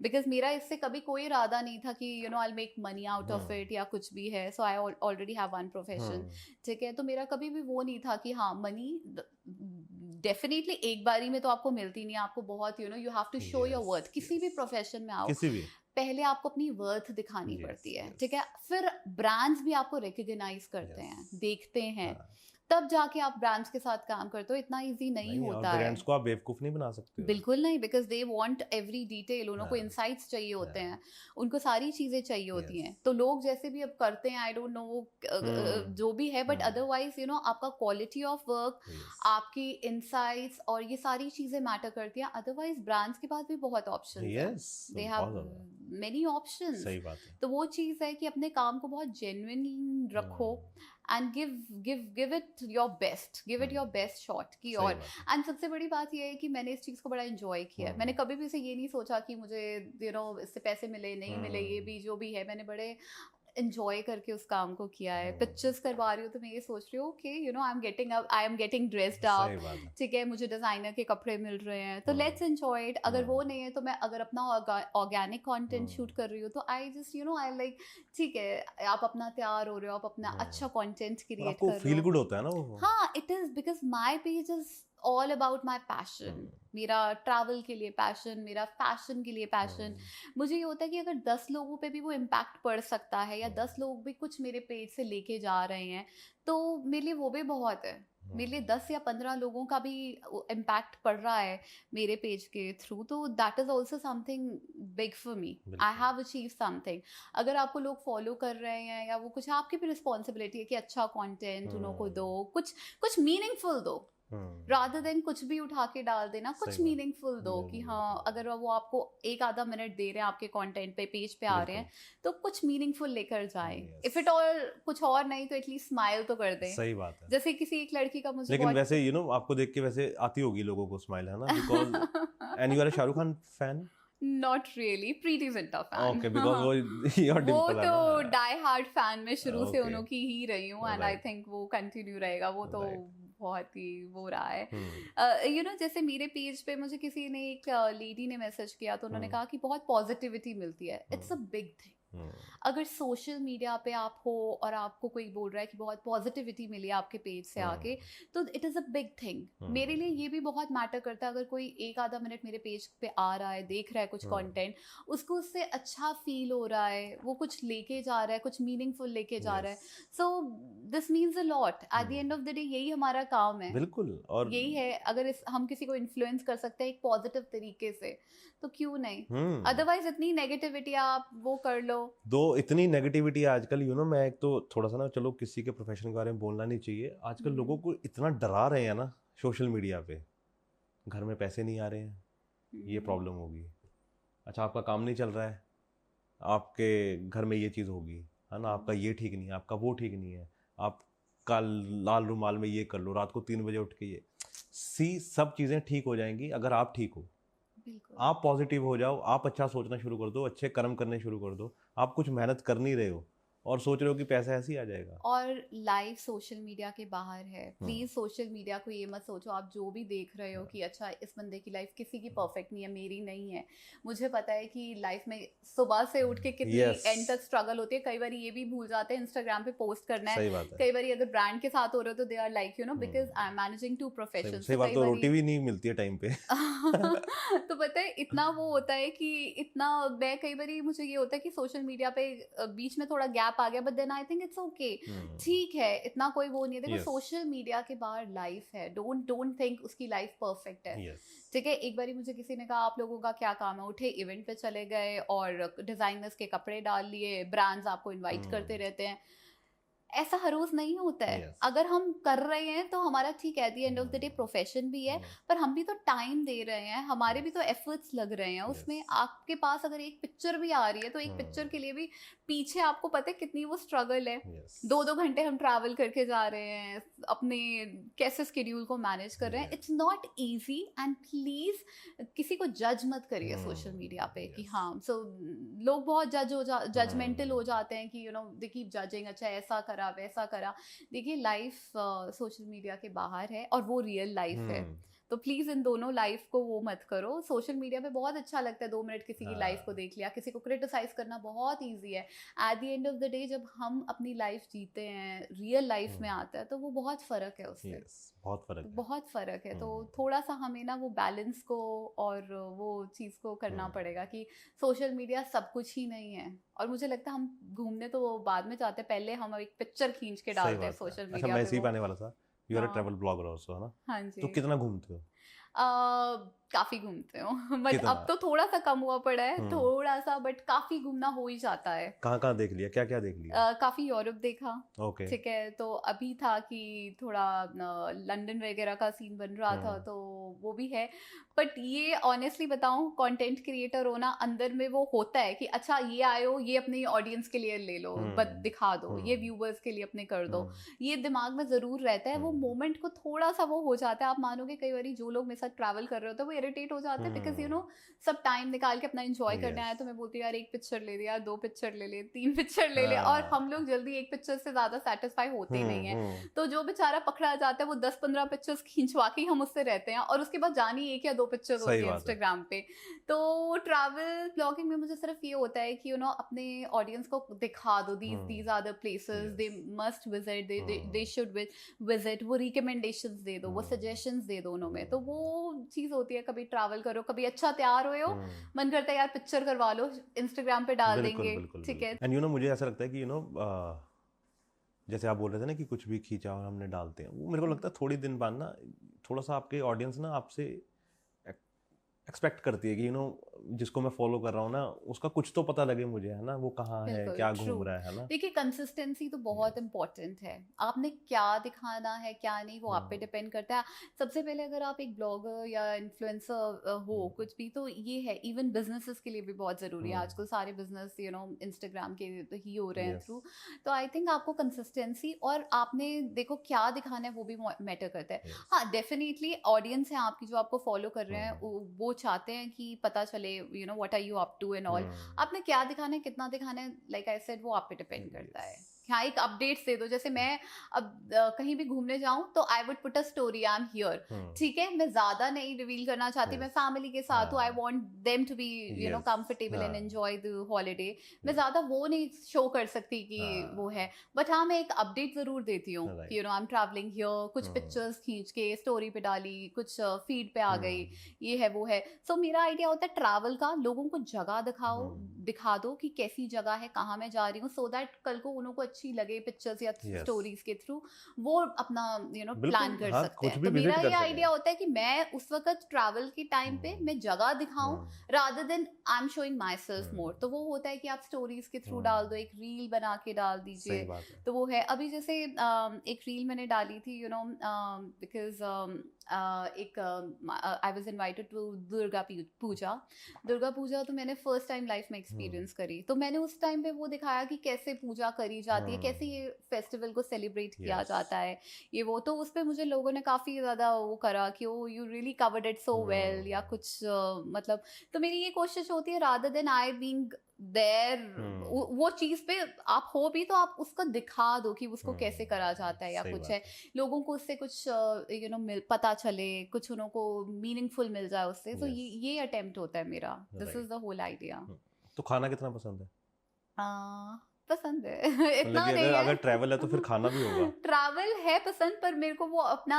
Speaker 1: बिकॉज मेरा इससे कभी कोई इरादा नहीं था कि you know I make money out of it या कुछ भी है, so I already have one profession, ठीक है। तो मेरा कभी भी वो नहीं था कि हाँ मनी डेफिनेटली एक बारी में तो आपको मिलती नहीं है, आपको बहुत you know you have to show your worth, किसी भी प्रोफेशन में आओ पहले आपको अपनी वर्थ दिखानी पड़ती है, ठीक है। फिर ब्रांड्स भी आपको रिकॉग्नाइज करते हैं, देखते हैं, तब जाके आप ब्रांड्स के साथ काम करते हो। इतना इजी नहीं होता है,
Speaker 2: ब्रांड्स को आप बेवकूफ नहीं बना सकते हो,
Speaker 1: बिल्कुल नहीं, because they want every detail, उनको इनसाइट्स चाहिए होते हैं, उनको सारी चीजें चाहिए होती हैं। तो लोग जैसे भी अब करते हैं, आई डोंट नो जो भी है, बट अदरवाइज यू नो आपका क्वालिटी ऑफ वर्क, आपकी इनसाइट्स और ये सारी चीजें मैटर करती हैं। अदरवाइज ब्रांड्स के पास भी बहुत ऑप्शन है, दे हैव मेनी ऑप्शंस। तो वो चीज है कि अपने काम को बहुत जेन्युइन रखो and give it your best shot की। और एंड सबसे बड़ी बात ये है कि मैंने इस चीज़ को बड़ा एंजॉय किया है। मैंने कभी भी इसे ये नहीं सोचा कि मुझे यू नो इससे पैसे मिले नहीं मिले, ये भी जो भी है मैंने बड़े एंजॉय करके उस काम को किया है। पिक्चर्स करवा रही हूँ तो मैं ये सोच रही हूँ okay you know I am getting dressed up, ठीक है, मुझे डिज़ाइनर के कपड़े मिल रहे हैं, तो लेट्स एंजॉय इट। अगर वो नहीं है तो मैं अगर अपना ऑर्गेनिक कंटेंट शूट कर रही हूँ तो I just you know I like, ठीक है, आप अपना तैयार हो रहे हो, आप अपना अच्छा कंटेंट क्रिएट कर रहे हो,
Speaker 2: फील गुड होता है ना वो।
Speaker 1: हाँ it is, because my page is all about my passion. मेरा ट्रैवल के लिए पैशन, मेरा फैशन के लिए पैशन। मुझे ये होता है कि अगर 10 लोगों पे भी वो इम्पैक्ट पड़ सकता है या 10 लोग भी कुछ मेरे पेज से लेके जा रहे हैं तो मेरे लिए वो भी बहुत है। मेरे लिए 10 या 15 लोगों का भी इम्पैक्ट पड़ रहा है मेरे पेज के थ्रू, तो that is also something big for me. I have achieve something. अगर आपको लोग फॉलो कर रहे हैं या वो कुछ, आपकी भी रिस्पॉन्सिबिलिटी है कि अच्छा कॉन्टेंट उनको दो, कुछ मीनिंगफुल दो, रादर देन कुछ भी उठा के डाल देना, कुछ मीनिंगफुल दो कि हाँ अगर वो आपको एक आधा मिनट दे रहे हैं आपके कंटेंट पे, पेज पे आ रहे हैं, तो कुछ मीनिंगफुल लेकर जाए। इफ इट ऑल कुछ और नहीं तो एटलीस्ट स्माइल तो कर दें।
Speaker 2: सही बात है।
Speaker 1: जैसे किसी एक लड़की का मुझे
Speaker 2: लेकिन वैसे यू नो आपको देख के वैसे आती होगी लोगों को स्माइल, है ना, because and you are a Shahrukh Khan fan?
Speaker 1: Not really, Preity Zinta fan.
Speaker 2: Okay, because वो your dimple
Speaker 1: वो
Speaker 2: है
Speaker 1: तो
Speaker 2: ना।
Speaker 1: die hard fan में शुरू से उनकी ही रही हूँ, and I think वो continue रहेगा। वो तो बहुत ही वो रहा है। यू नो जैसे मेरे पेज पे मुझे किसी ने, एक लेडी ने मैसेज किया तो उन्होंने कहा कि बहुत पॉजिटिविटी मिलती है। It's a big thing. अगर सोशल मीडिया पे आप हो और आपको कोई बोल रहा है कि बहुत पॉजिटिविटी मिली आपके पेज से आके, तो it is a big thing. मेरे लिए ये भी बहुत मैटर करता है। अगर कोई एक आधा मिनट मेरे पेज पे आ रहा है, देख रहा है कुछ कंटेंट, उसको उससे अच्छा फील हो रहा है, वो कुछ लेके जा रहा है, कुछ मीनिंगफुल लेके जा रहा है, so this means a lot. Eight the end of the day यही हमारा काम है।
Speaker 2: बिल्कुल। और
Speaker 1: यही है, अगर हम किसी को इन्फ्लुएंस कर सकते हैं एक पॉजिटिव तरीके से तो क्यों नहीं। अदरवाइज इतनी नेगेटिविटी आप वो कर लो,
Speaker 2: दो इतनी नेगेटिविटी आजकल, यू नो मैं एक तो थोड़ा सा ना, चलो किसी के प्रोफेशन के बारे में बोलना नहीं चाहिए, आजकल लोगों को इतना डरा रहे हैं ना सोशल मीडिया पे, घर में पैसे नहीं आ रहे हैं, ये प्रॉब्लम होगी, अच्छा आपका काम नहीं चल रहा है, आपके घर में ये चीज़ होगी, है ना, आपका ये ठीक नहीं है, आपका वो ठीक नहीं है, आप कल लाल रुमाल में ये कर लो, रात को 3 बजे उठ के ये सब चीज़ें ठीक हो जाएंगी अगर आप ठीक हो।
Speaker 1: बिल्कुल।
Speaker 2: आप पॉजिटिव हो जाओ, आप अच्छा सोचना शुरू कर दो, अच्छे कर्म करने शुरू कर दो। आप कुछ मेहनत कर नहीं रहे हो और सोच रहे हो कि पैसा ऐसे ही आ जाएगा।
Speaker 1: और लाइफ सोशल मीडिया के बाहर है,
Speaker 2: हम्म।
Speaker 1: प्लीज सोशल मीडिया को ये मत सोचो आप जो भी देख रहे हो कि अच्छा इस बंदे की लाइफ किसी की परफेक्ट नहीं है, मेरी नहीं है। मुझे पता है कि लाइफ में सुबह से उठ के कितनी
Speaker 2: Yes.
Speaker 1: एंड तक स्ट्रगल होती है, कई बार ये भी भूल जाते हैं इंस्टाग्राम पे पोस्ट करना है।
Speaker 2: सही बात है।
Speaker 1: कई बार अगर ब्रांड के साथ हो रहे हो तो they are like you know because I am managing to
Speaker 2: सही
Speaker 1: प्रोफेशन,
Speaker 2: सही बात, तो रोटी भी नहीं मिलती है टाइम पे।
Speaker 1: तो पता है इतना वो होता है कि इतना मैं कई बार मुझे ये होता है कि सोशल मीडिया पे बीच में थोड़ा गैप आ गया, but then I think it's okay, ठीक है, इतना कोई वो नहीं है। देखो
Speaker 2: Yes.
Speaker 1: सोशल मीडिया के बाहर लाइफ है, डोंट थिंक उसकी लाइफ परफेक्ट है।
Speaker 2: Yes.
Speaker 1: ठीक है, एक बारी मुझे किसी ने कहा आप लोगों का क्या काम है, उठे इवेंट पे चले गए और डिजाइनर्स के कपड़े डाल लिए, ब्रांड्स आपको इनवाइट करते रहते हैं। ऐसा हर रोज नहीं होता है।
Speaker 2: Yes.
Speaker 1: अगर हम कर रहे हैं तो हमारा ठीक है, at the end of the day profession भी है, पर हम भी तो टाइम दे रहे हैं, हमारे भी तो एफर्ट्स लग रहे हैं उसमें।
Speaker 2: Yes.
Speaker 1: आपके पास अगर एक पिक्चर भी आ रही है तो एक पिक्चर के लिए भी पीछे आपको पता है कितनी वो स्ट्रगल है।
Speaker 2: Yes.
Speaker 1: 2-2 घंटे हम ट्रैवल करके जा रहे हैं, अपने कैसे स्केड्यूल को मैनेज कर रहे हैं। It's not easy, and please किसी को जज मत करिए सोशल मीडिया पे कि हाँ सो लोग बहुत जजमेंटल हो जाते हैं कि you no they keep judging, अच्छा ऐसा करा वैसा करा। देखिए लाइफ सोशल मीडिया के बाहर है और वो रियल लाइफ है, तो प्लीज इन दोनों लाइफ को वो मत करो। सोशल मीडिया पे बहुत अच्छा लगता है 2 मिनट किसी की लाइफ को देख लिया, किसी को क्रिटिसाइज करना बहुत इजी है। At the end of the day जब हम अपनी लाइफ जीते हैं, रियल लाइफ में आता है, तो वो बहुत फर्क है उससे।
Speaker 2: Yes. बहुत फर्क है।
Speaker 1: बहुत फर्क है। तो थोड़ा सा हमें ना वो बैलेंस को और वो चीज़ को करना पड़ेगा कि सोशल मीडिया सब कुछ ही नहीं है। और मुझे लगता है हम घूमने तो बाद में जाते हैं, पहले हम एक पिक्चर खींच के
Speaker 2: सही
Speaker 1: डालते हैं
Speaker 2: बात है।
Speaker 1: सोशल
Speaker 2: अच्छा,
Speaker 1: मीडिया
Speaker 2: मैं
Speaker 1: पे
Speaker 2: इसी
Speaker 1: वो।
Speaker 2: पे आने वाला था। यू आर अ
Speaker 1: हाँ।
Speaker 2: ट्रैवल ब्लॉगर आल्सो, है ना?
Speaker 1: हाँ
Speaker 2: तो
Speaker 1: जी।
Speaker 2: कितना घूमते हो?
Speaker 1: काफी घूमते हो बट
Speaker 2: कितना?
Speaker 1: अब तो थोड़ा सा कम हुआ पड़ा है, थोड़ा सा, बट काफी घूमना हो ही जाता है।
Speaker 2: कहाँ कहाँ देख लिया, क्या क्या देख लिया?
Speaker 1: काफी यूरोप देखा।
Speaker 2: ओके।
Speaker 1: ठीक है, तो अभी था कि थोड़ा लंदन वगैरह का सीन बन रहा था, तो वो भी है। बट ये ऑनेस्टली बताऊं, कंटेंट क्रिएटर होना अंदर में वो होता है कि अच्छा ये आए हो, ये अपनी ऑडियंस के लिए ले लो, बट दिखा दो, ये व्यूवर्स के लिए अपने कर दो, ये दिमाग में जरूर रहता है। वो मोमेंट को थोड़ा सा वो हो जाता है। आप मानोगे कई बार जो लोग मेरे साथ ट्रैवल कर रहे होते हैं वो इरिटेट हो जाते हैं, बिकॉज यू नो सब टाइम निकाल के अपना एंजॉय करने आया, तो मैं बोलती हूँ यार 1 पिक्चर ले लिया, 2 पिक्चर ले ले, 3 पिक्चर ले ले, और हम लोग जल्दी 1 पिक्चर से ज्यादा सेटिस्फाई होते ही नहीं है। तो जो बेचारा पकड़ा जाता है वो 10-15 पिक्चर्स खींचवा के हम उससे रहते हैं, और उसके बाद जानी 1 या 2 पिक्चर होती है इंस्टाग्राम पे। तो ट्रैवल ब्लॉगिंग में मुझे सिर्फ ये होता है कि यू नो अपने ऑडियंस को दिखा दो these are the places they must visit, they should visit, वो रिकमेंडेशंस दे दो, वो सजेशंस दे दो उनमें। तो वो चीज होती है, कभी ट्रैवल करो, कभी अच्छा तैयार हुए हो, मन करता है यार पिक्चर करवा लो, इंस्टाग्राम पे डाल देंगे, ठीक है।
Speaker 2: एंड यू नो मुझे ऐसा लगता है कि यू नो जैसे आप बोल रहे थे ना कि कुछ भी खींचा और हमने डालते हैं, वो मेरे को लगता है थोड़ी दिन बाद ना थोड़ा सा आपके ऑडियंस ना आपसे एक्सपेक्ट करती है कि यू नो जिसको मैं फॉलो कर रहा हूँ ना उसका कुछ तो पता लगे मुझे, है ना, वो कहाँ है, क्या घूम रहा है ना।
Speaker 1: देखिए कंसिस्टेंसी तो बहुत इंपॉर्टेंट है। आपने क्या दिखाना है क्या नहीं वो आप पे डिपेंड करता है। सबसे पहले अगर आप एक ब्लॉगर या इन्फ्लुएंसर हो कुछ भी, तो ये है इवन बिजनेसेस के लिए भी बहुत ज़रूरी है। आजकल सारे बिजनेस यू नो इंस्टाग्राम के तो ही हो रहे हैं थ्रू। तो आई थिंक आपको कंसिस्टेंसी और आपने देखो क्या दिखाना है वो भी मैटर करता है। हाँ डेफिनेटली ऑडियंस है आपकी जो आपको फॉलो कर रहे हैं, वो चाहते हैं कि पता चले you know what are you up to and all. आपने क्या दिखाना है कितना दिखाना है, लाइक आई सेड, वो आप पे डिपेंड करता है। हाँ एक अपडेट्स दे दो, जैसे मैं अब कहीं भी घूमने जाऊं तो I would put a story I am here, ठीक है, मैं ज्यादा नहीं रिवील करना चाहती, मैं फैमिली के साथ हूँ, I want them to be you know comfortable and enjoy the holiday. मैं ज्यादा वो नहीं शो कर सकती कि वो है, बट हाँ मैं एक अपडेट जरूर देती हूँ कि you know I am travelling here, कुछ पिक्चर्स खींच के स्टोरी पे डाली, कुछ फीड पे आ गई, ये है वो है। सो मेरा आइडिया होता है ट्रैवल का, लोगों को जगह दिखा दो कि कैसी जगह है, कहाँ मैं जा रही हूँ, सो दैट कल को उनको अच्छी लगे पिक्चर्स या स्टोरीज के थ्रू वो अपना यू नो प्लान कर सकते हैं। तो मेरा ये आइडिया होता है कि मैं उस वक्त ट्रैवल के टाइम पे मैं जगह दिखाऊं rather than I am showing myself more. तो वो होता है कि आप स्टोरीज के थ्रू डाल दो, एक रील बना के डाल दीजिए, तो वो है। अभी जैसे एक रील मैंने डाली थी यू नो बिकॉज एक आई वाज इनवाइटेड टू पूजा। दुर्गा पूजा तो मैंने फर्स्ट टाइम लाइफ में एक्सपीरियंस करी, तो मैंने उस टाइम पे वो दिखाया कि कैसे पूजा करी जाती है, कैसे ये फेस्टिवल को सेलिब्रेट किया जाता है, ये वो। तो उस पर मुझे लोगों ने काफ़ी ज़्यादा वो करा कि oh you really covered it so well, या कुछ मतलब। तो मेरी ये कोशिश होती है rather than I being there, वो चीज़ पे आप हो भी तो आप उसको दिखा दो कि उसको कैसे करा जाता है या कुछ है, लोगों को उससे कुछ पता चले, कुछ उनको मीनिंगफुल मिल जाए उससे। तो ये अटेम्प्ट होता है मेरा, this is the whole idea.
Speaker 2: तो खाना कितना पसंद है?
Speaker 1: पसंद है इतना नहीं है।
Speaker 2: अगर ट्रैवल है तो फिर खाना भी होगा।
Speaker 1: ट्रैवल है पसंद, पर मेरे को वो अपना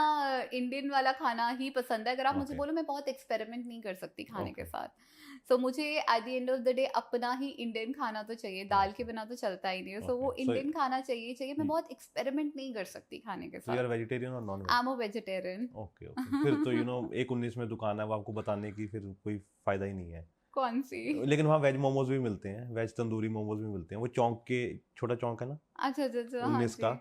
Speaker 1: इंडियन वाला खाना ही पसंद है। अगर आप मुझे बोलो, मैं बहुत एक्सपेरिमेंट नहीं कर सकती खाने के साथ। सो मुझे eight the end of the day अपना ही इंडियन खाना तो चाहिए, दाल के बिना तो चलता ही नहीं है। सो वो इंडियन खाना चाहिए। मैं बहुत एक्सपेरिमेंट नहीं कर सकती खाने के साथ।
Speaker 2: यू आर वेजिटेरियन और non veg?
Speaker 1: I am a vegetarian.
Speaker 2: Okay फिर तो 1-19 में दुकान है, वो आपको बताने की फिर कोई फायदा ही नहीं है।
Speaker 1: कौन सी?
Speaker 2: लेकिन वहाँ वेज मोमोज भी मिलते हैं, वेज तंदूरी मोमोज भी मिलते हैं। वो चौक के, छोटा चौक है ना,
Speaker 1: अच्छा
Speaker 2: 19 का,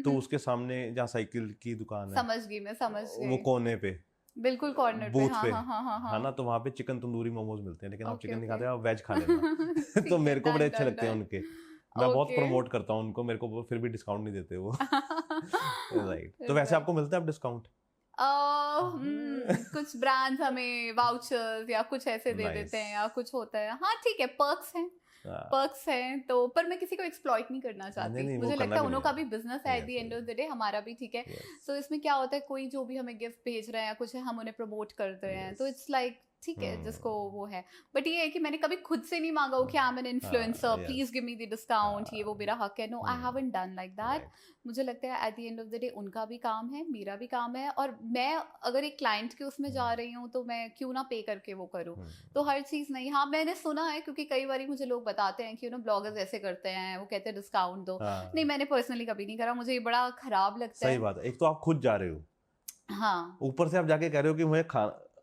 Speaker 2: तो उसके सामने जहाँ साइकिल की दुकान है,
Speaker 1: समझ गई।
Speaker 2: वो कोने पे,
Speaker 1: बिल्कुल कॉर्नर पे,
Speaker 2: बूथ पे,
Speaker 1: हाँ।
Speaker 2: है ना, तो वहाँ पे चिकन तंदूरी मोमोज मिलते हैं। लेकिन आप चिकन नहीं खाते, आप वेज खा लेना। तो मेरे को बड़े अच्छे लगते हैं उनके, मैं बहुत प्रमोट करता हूँ उनको, मेरे को फिर भी डिस्काउंट नहीं देते वो। राइट। तो वैसे आपको मिलता है डिस्काउंट?
Speaker 1: कुछ ब्रांड्स हमें वाउचर्स या कुछ ऐसे दे देते हैं, या कुछ होता है। हाँ ठीक है, पर्क्स हैं। तो पर मैं किसी को एक्सप्लॉइट नहीं करना चाहती। मुझे लगता है उनका भी बिजनेस है at the end of the day, हमारा भी, ठीक है। तो इसमें क्या होता है, कोई जो भी हमें गिफ्ट भेज रहे हैं या कुछ है, हम उन्हें प्रमोट करते हैं, तो इट्स लाइक ठीक है, जिसको वो है। बट ये है कि मैंने कभी खुद से नहीं मांगा कि I am an influencer, please give me the discount, ये वो मेरा हक है। No, I haven't done like that. मुझे लगता है at the end of the day उनका भी काम है, मेरा भी काम है, और मैं अगर एक क्लाइंट के उसमें जा रही हूँ तो मैं क्यों ना पे करके वो करूँ। तो हर चीज़ नहीं। हाँ मैंने सुना है, क्योंकि कई बार मुझे लोग बताते हैं कि ब्लॉगर्स ऐसे करते हैं, वो कहते हैं डिस्काउंट दो। नहीं, मैंने पर्सनली कभी नहीं करा, मुझे ये बड़ा खराब लगता है।
Speaker 2: सही बात है। एक तो आप खुद जा रहे हो,
Speaker 1: हाँ,
Speaker 2: ऊपर से आप जाके कह रहे हो कि मुझे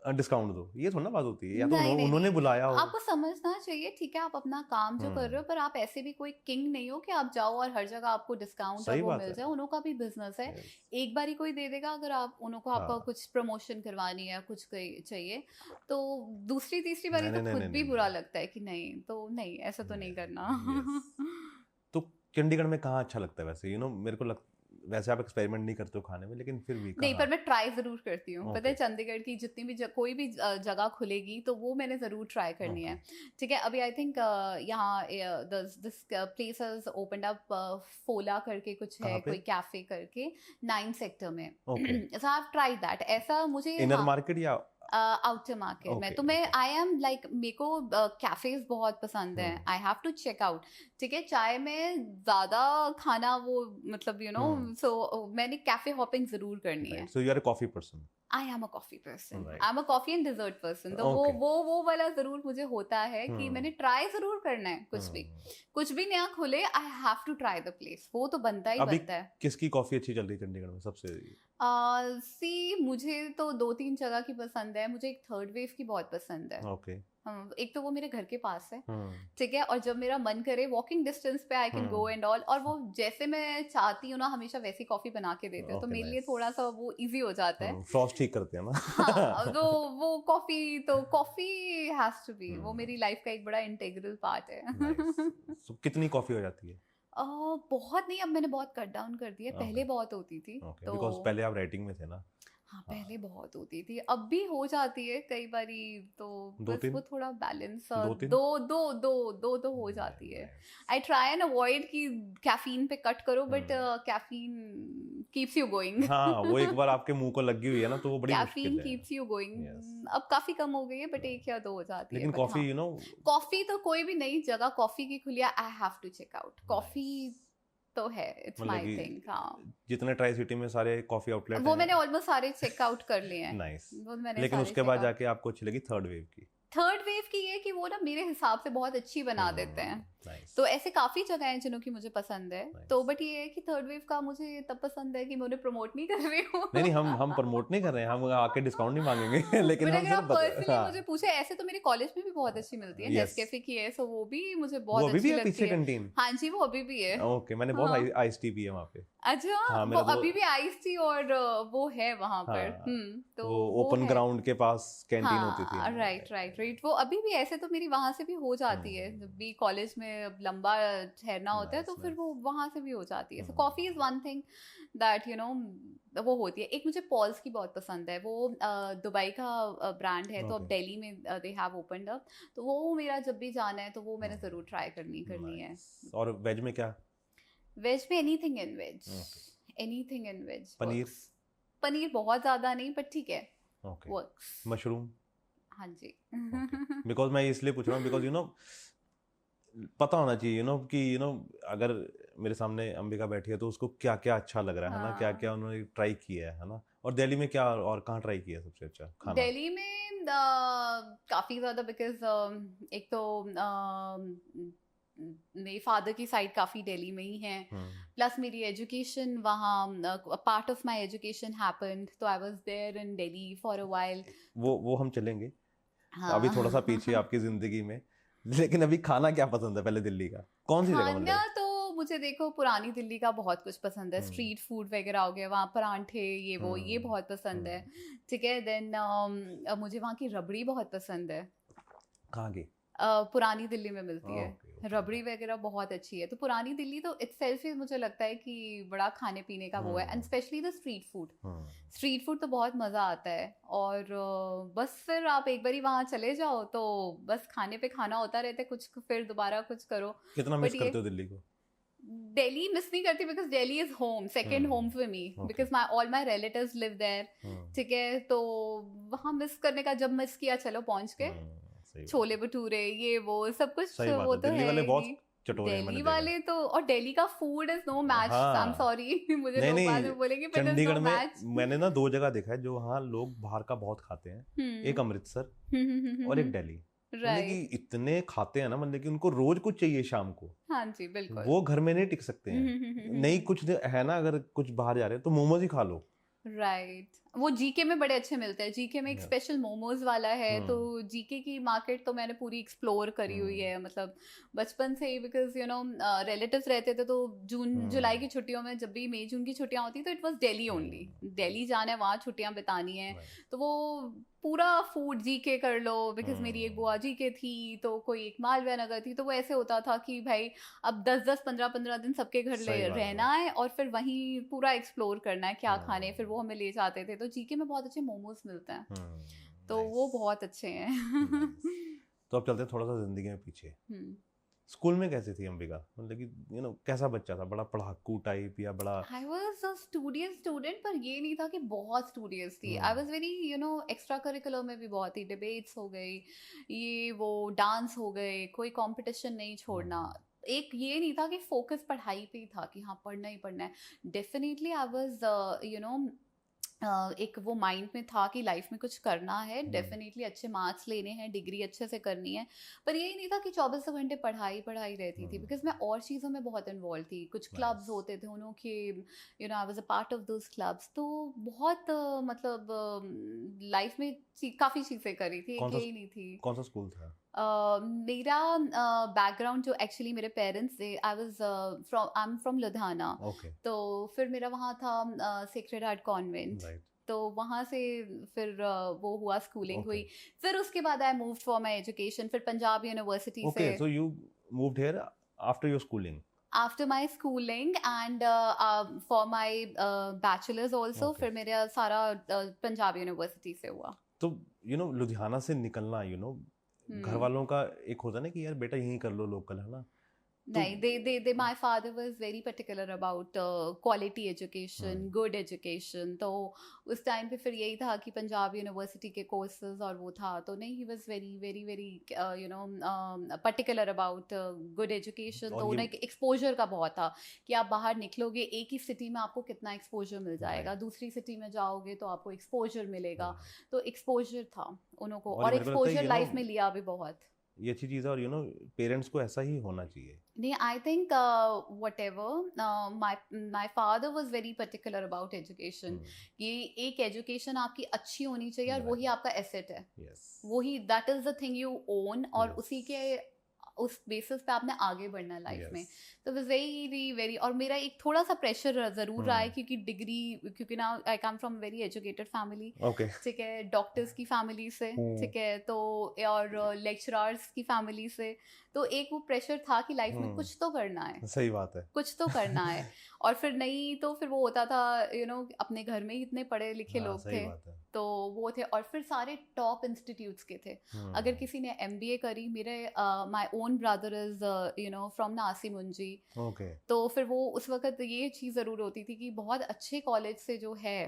Speaker 2: डिस्काउंट दो, ये थोड़ा ना बात होती है। या तो उन्होंने बुलाया हो,
Speaker 1: आपको समझना चाहिए, ठीक है, आप अपना काम जो कर रहे हो, पर आप ऐसे भी कोई किंग नहीं हो कि आप जाओ और हर जगह आपको डिस्काउंट वो मिल जाए। उनका भी बिजनेस है, एक बार ही कोई दे देगा। अगर आप उनको आपका कुछ प्रमोशन करवानी है, कुछ चाहिए, तो दूसरी तीसरी बारी तो खुद भी बुरा लगता है कि नहीं, तो नहीं, ऐसा तो नहीं करना।
Speaker 2: तो चंडीगढ़ में कहाँ अच्छा लगता है वैसे? मेरे को वैसे आप एक्सपेरिमेंट नहीं करते हो खाने में, लेकिन फिर भी
Speaker 1: नहीं, पर मैं ट्राई जरूर करती हूँ। पता है, चंडीगढ़ की जितनी भी कोई भी जगह खुलेगी तो वो मैंने जरूर ट्राई करनी है, ठीक है। अभी आई थिंक यहाँ this place has opened up, फोला करके कुछ है, कोई कैफे करके 9 सेक्टर में। So I have tried that. ऐसा मुझे
Speaker 2: इनर मार्केट या
Speaker 1: आउटर मार्केट में, तो मैं आई एम लाइक, मेरे को कैफेज बहुत पसंद है, I have to check out, ठीक है। चाय में ज्यादा खाना वो मतलब सो मैंने कैफे हॉपिंग जरूर करनी है।
Speaker 2: So you are a coffee person?
Speaker 1: I am a coffee person, I am a coffee and dessert person. तो वो वाला जरूर मुझे होता है कि मैंने ट्राई जरूर करना है। कुछ भी नया खुले, I have to try the place, वो तो बनता ही बनता है।
Speaker 2: किसकी कॉफी अच्छी चल रही है चंडीगढ़ में सबसे?
Speaker 1: मुझे तो 2-3 जगह की पसंद है। मुझे एक थर्ड वेव की बहुत पसंद है। एक तो वो मेरे घर के पास है, ठीक है, और जब मेरा मन करे वॉकिंग डिस्टेंस पे I can go and all, और वो जैसे मैं चाहती हूँ ना, हमेशा वैसी कॉफी बना के देते हो, तो मेरे लिए थोड़ा सा वो इजी हो जाता है।
Speaker 2: फ्रॉस्ट ठीक करते हैं ना।
Speaker 1: हाँ, तो वो कॉफी हैज टू बी, वो मेरी लाइफ का एक बड़ा इंटीग्रल पार्ट है।
Speaker 2: कितनी कॉफी हो जाती है?
Speaker 1: बहुत नहीं, अब मैंने बहुत कट डाउन कर दिया। पहले बहुत होती थी, तो
Speaker 2: बिकॉज़ पहले आप राइटिंग में थे ना।
Speaker 1: हाँ, पहले बहुत होती थी, अब भी हो जाती है कई बारी, तो बस वो थोड़ा बैलेंस, दो तो हो जाती है। आई ट्राई एंड अवॉइड कि कैफीन पे कट करो, but caffeine keeps you going.
Speaker 2: हाँ, वो एक बार आपके मुंह को लगी हुई है ना, तो वो बड़ी मुश्किल है।
Speaker 1: Caffeine keeps you going. अब काफी कम हो गई है, बट 1 या 2 हो जाती है।
Speaker 2: लेकिन कॉफी
Speaker 1: कॉफी तो कोई भी नई जगह कॉफी की खुली है, I have to check out. Coffee तो है, इट्स माय थिंग। हाँ,
Speaker 2: जितने ट्राई सिटी में सारे कॉफी आउटलेट
Speaker 1: वो मैंने ऑलमोस्ट सारे चेक आउट कर लिए हैं।
Speaker 2: नाइस। लेकिन उसके बाद जाके आपको अच्छी लगी थर्ड वेव की? थर्ड वेव
Speaker 1: की ये कि वो ना मेरे हिसाब से बहुत अच्छी बना देते हैं। तो ऐसे काफी जगह हैं जिनों की मुझे पसंद है। तो बट ये है कि थर्ड वेव का मुझे तब पसंद है कि मैं उन्हें प्रमोट नहीं कर रही हूँ।
Speaker 2: नहीं, हम प्रमोट नहीं कर रहे हैं, हम आके डिस्काउंट नहीं मांगेंगे। लेकिन
Speaker 1: अगर आप पर्सनली मुझे पूछे, ऐसे तो मेरे कॉलेज में भी बहुत अच्छी मिलती है, नेस्कैफे की है, सो वो भी मुझे बहुत अच्छी लगती है।
Speaker 2: कैंटीन?
Speaker 1: हाँ जी, वो अभी भी है।
Speaker 2: ओके, मैंने बहुत आइस टी पी है वहाँ पे।
Speaker 1: अच्छा,
Speaker 2: हाँ,
Speaker 1: वो
Speaker 2: मेरा तो
Speaker 1: अभी भी आइस टी और वो है वहां पर।
Speaker 2: हाँ,
Speaker 1: तो
Speaker 2: वो
Speaker 1: वो
Speaker 2: ओपन
Speaker 1: है।
Speaker 2: ग्राउंड के पास कैंटीन होती थी।
Speaker 1: हाँ,
Speaker 2: हाँ,
Speaker 1: right
Speaker 2: right
Speaker 1: right
Speaker 2: right
Speaker 1: right, वो अभी भी ऐसे तो मेरी वहां से भी हो जाती है, जब
Speaker 2: राइट।
Speaker 1: भी कॉलेज में अब लंबा ठहरना होता है तो
Speaker 2: नाइस
Speaker 1: फिर
Speaker 2: नाइस।
Speaker 1: वो वहां से भी हो जाती है। So coffee is one thing that वो होती है। एक मुझे पॉल्स की बहुत पसंद है, वो दुबई का ब्रांड है, तो अब
Speaker 2: ओके।
Speaker 1: दिल्ली में दे हैव ओपनड अप, तो वो मेरा जब भी जाना है तो वो मैंने ज़रूर ट्राई करनी है।
Speaker 2: नाइस। और वेज में क्या?
Speaker 1: वेज में anything in veg,
Speaker 2: okay.
Speaker 1: Anything in veg
Speaker 2: paneer?
Speaker 1: Works. Paneer बहुत ज़्यादा नहीं, पर ठीक है,
Speaker 2: ओके।
Speaker 1: वर्क्स।
Speaker 2: मशरूम?
Speaker 1: हाँ जी।
Speaker 2: ओके। बिकॉज मैं इसलिए पूछ रहा हूँ बिकॉज पता होना चाहिए कि अगर मेरे सामने अंबिका बैठी है तो उसको क्या क्या अच्छा लग रहा है ना, क्या क्या
Speaker 1: हाँ,
Speaker 2: उन्होंने ट्राई किया है ना। और दिल्ली में क्या और कहाँ ट्राई किया है सबसे अच्छा खाना?
Speaker 1: दिल्ली में काफ़ी ज़्यादा, बिकॉज एक तो मेरे फादर की साइड काफ़ी दिल्ली में ही है,
Speaker 2: हम्म।
Speaker 1: प्लस मेरी एजुकेशन वहाँ, part of my education happened, तो I was there in Delhi for a while.
Speaker 2: वो हम चलेंगे अभी थोड़ा सा पीछे
Speaker 1: हाँ।
Speaker 2: आपकी जिंदगी में। लेकिन अभी खाना क्या पसंद है पहले दिल्ली का? कौन सी जगह
Speaker 1: खाना
Speaker 2: मतलब?
Speaker 1: तो मुझे देखो पुरानी दिल्ली का बहुत कुछ पसंद है,
Speaker 2: हम्म
Speaker 1: स्ट्रीट फूड वगैरह हो गया, वहाँ परांठे ये
Speaker 2: हम्म
Speaker 1: बहुत पसंद है।
Speaker 2: हम्म।
Speaker 1: ठीक है, देन मुझे वहाँ की रबड़ी बहुत पसंद है।
Speaker 2: कहाँ की?
Speaker 1: पुरानी दिल्ली में मिलती है,
Speaker 2: ओके ओके।
Speaker 1: रबड़ी वगैरह बहुत अच्छी है। तो पुरानी दिल्ली तो इटसेल्फ ही मुझे लगता है कि बड़ा खाने पीने का वो है, and
Speaker 2: hmm
Speaker 1: specially the street food.
Speaker 2: Hmm.
Speaker 1: Street food तो बहुत मज़ा आता है, और बस फिर आप एक बारी वहाँ चले जाओ तो बस खाने पे खाना होता रहता है, कुछ फिर दोबारा कुछ करो।
Speaker 2: कितना मिस
Speaker 1: बट ये
Speaker 2: करते हो दिल्ली को?
Speaker 1: दिल्ली मिस नहीं करती, because Delhi is home, second home for me,
Speaker 2: okay.
Speaker 1: Because all my relatives live there. ठीक है, तो वहाँ मिस करने का, जब मिस किया चलो पहुँच के
Speaker 2: सही बात
Speaker 1: छोले
Speaker 2: है।
Speaker 1: भटूरे ये वो सब कुछ
Speaker 2: सही बात
Speaker 1: वो
Speaker 2: है,
Speaker 1: तो
Speaker 2: दिल्ली
Speaker 1: है
Speaker 2: वाले
Speaker 1: ही।
Speaker 2: बहुत चटोरे हैं मैंने
Speaker 1: दिल्ली
Speaker 2: देखा है।
Speaker 1: वाले तो, और दिल्ली का food is no match, I am
Speaker 2: हाँ।
Speaker 1: सॉरी मुझे
Speaker 2: नहीं
Speaker 1: लोग बाद
Speaker 2: नहीं,
Speaker 1: में बोलेंगे, बट इज नो
Speaker 2: चंडीगढ़ में
Speaker 1: मैच।
Speaker 2: मैंने ना दो जगह देखा है जो हाँ लोग बाहर का बहुत खाते हैं। एक अमृतसर और एक दिल्ली। मतलब कि
Speaker 1: राइट।
Speaker 2: इतने खाते हैं ना, मतलब कि उनको रोज कुछ चाहिए शाम को।
Speaker 1: हाँ जी, बिल्कुल।
Speaker 2: वो घर में नहीं टिक सकते हैं। नहीं कुछ है ना, अगर कुछ बाहर जा रहे हैं तो मोमोज ही खा लो।
Speaker 1: राइट, वो जीके में बड़े अच्छे मिलते हैं, जीके में एक
Speaker 2: यस।
Speaker 1: स्पेशल मोमोज वाला है, तो
Speaker 2: हम्म
Speaker 1: जीके की मार्केट तो मैंने पूरी एक्सप्लोर करी हुई
Speaker 2: हम्म
Speaker 1: है, मतलब बचपन से ही, बिकॉज रिलेटिव्स रहते थे, तो जून जुलाई की छुट्टियों में, जब भी मई जून की छुट्टियां होती तो it was Delhi only, Delhi जाना है, वहाँ छुट्टियां बितानी है। तो वो पूरा फूड जीके कर लो, बिकॉज मेरी एक बुआ जीके थी, तो कोई एक मालवीय नगर थी, तो वो ऐसे होता था कि भाई अब 10-10 15-15 दिन सबके घर
Speaker 2: सही बात है।
Speaker 1: रहना है, और फिर वहीं पूरा एक्सप्लोर करना है क्या खाने, फिर
Speaker 2: हम्म
Speaker 1: वो हमें ले जाते थे। तो जीके में बहुत अच्छे मोमोज मिलते हैं, तो
Speaker 2: नाइस
Speaker 1: वो बहुत अच्छे हैं।
Speaker 2: नाइस। तो अब चलते हैं थोड़ा सा जिंदगी में पीछे।
Speaker 1: हम्म।
Speaker 2: स्कूल में कैसी थी अंबिका? मतलब कि कैसा बच्चा था? बड़ा पढ़ाकू टाइप या बड़ा?
Speaker 1: I was a studious student, पर ये नहीं था कि बहुत स्टूडियस थी। I
Speaker 2: hmm
Speaker 1: was very extracurricular में भी बहुत ही, डिबेट्स हो गई, ये वो डांस हो गए, कोई कंपटीशन नहीं छोड़ना।
Speaker 2: हम्म
Speaker 1: एक ये नहीं था कि फोकस पढ़ाई पे ही था कि हाँ पढ़ना ही पढ़ना है। डेफिनेटली आई वॉज एक वो माइंड में था कि लाइफ में कुछ करना है, डेफिनेटली अच्छे मार्क्स लेने हैं, डिग्री अच्छे से करनी है। पर यही नहीं था कि 24 घंटे पढ़ाई पढ़ाई रहती थी, बिकॉज मैं और चीज़ों में बहुत इन्वॉल्व थी। कुछ क्लब्स
Speaker 2: नाइस।
Speaker 1: होते थे उन्हों के, I was a part of those clubs, तो बहुत लाइफ में काफ़ी चीज़ें करी थी, एक यही नहीं थी।
Speaker 2: कौन सा स्कूल था?
Speaker 1: मेरा बैकग्राउंड जो एक्चुअली मेरे पेरेंट्स थे, I am from Ludhiana,
Speaker 2: okay.
Speaker 1: तो फिर मेरा वहाँ था सेक्रेड हार्ट कॉन्वेंट,
Speaker 2: राइट।
Speaker 1: तो वहाँ से फिर वो हुआ, स्कूलिंग
Speaker 2: ओके
Speaker 1: हुई। फिर उसके बाद I moved for my education, फिर पंजाब यूनिवर्सिटी से।
Speaker 2: Okay, so you moved here after your schooling?
Speaker 1: After my schooling and for my bachelors also,
Speaker 2: okay.
Speaker 1: फिर मेरा सारा पंजाब यूनिवर्सिटी से हुआ।
Speaker 2: तो लुधियाना से निकलना घर वालों का एक होता है ना कि यार बेटा यहीं कर लो लोकल, है ना? तो
Speaker 1: नहीं, they my father was very particular about quality education, good education, तो उस टाइम पे फिर यही था कि पंजाब यूनिवर्सिटी के कोर्सेज और वो था, तो नहीं, he was very very very particular about good education।
Speaker 2: और
Speaker 1: तो
Speaker 2: ये
Speaker 1: उन्हें एक्सपोजर का बहुत था कि आप बाहर निकलोगे एक ही सिटी में आपको कितना एक्सपोजर मिल जाएगा, दूसरी सिटी में जाओगे तो आपको एक्सपोजर मिलेगा, तो एक्सपोजर था उन को, और
Speaker 2: मेरे को लगता है
Speaker 1: एक्सपोजर लाइफ में लिया भी बहुत।
Speaker 2: ये अच्छी चीज़ है, और पेरेंट्स को ऐसा ही होना चाहिए।
Speaker 1: नहीं, I think whatever, my father was very particular about education, कि एक एजुकेशन आपकी अच्छी होनी चाहिए, और वही आपका एसेट है,
Speaker 2: यस।
Speaker 1: वही that is the thing you own, और उसी के उस बेसिस पे आपने आगे बढ़ना लाइफ में।
Speaker 2: Yes.
Speaker 1: तो वेरी वेरी, और मेरा एक थोड़ा सा प्रेशर ज़रूर रहा है क्योंकि डिग्री, क्योंकि ना I come from very educated family,
Speaker 2: Okay.
Speaker 1: ठीक है, डॉक्टर्स की फैमिली से, ठीक है, तो और लेक्चरर्स की फैमिली से, तो एक वो प्रेशर था कि लाइफ में कुछ तो करना है,
Speaker 2: सही बात है।
Speaker 1: कुछ तो करना है। और फिर नहीं तो फिर वो होता था अपने घर में ही इतने पढ़े लिखे लोग
Speaker 2: सही
Speaker 1: थे,
Speaker 2: बात है।
Speaker 1: तो वो थे, और फिर सारे टॉप इंस्टीट्यूट्स के थे। अगर किसी ने MBA करी, मेरे my own brother is from नासी मुंजी,
Speaker 2: ओके।
Speaker 1: तो फिर वो उस वक्त ये चीज़ ज़रूर होती थी कि बहुत अच्छे कॉलेज से जो है,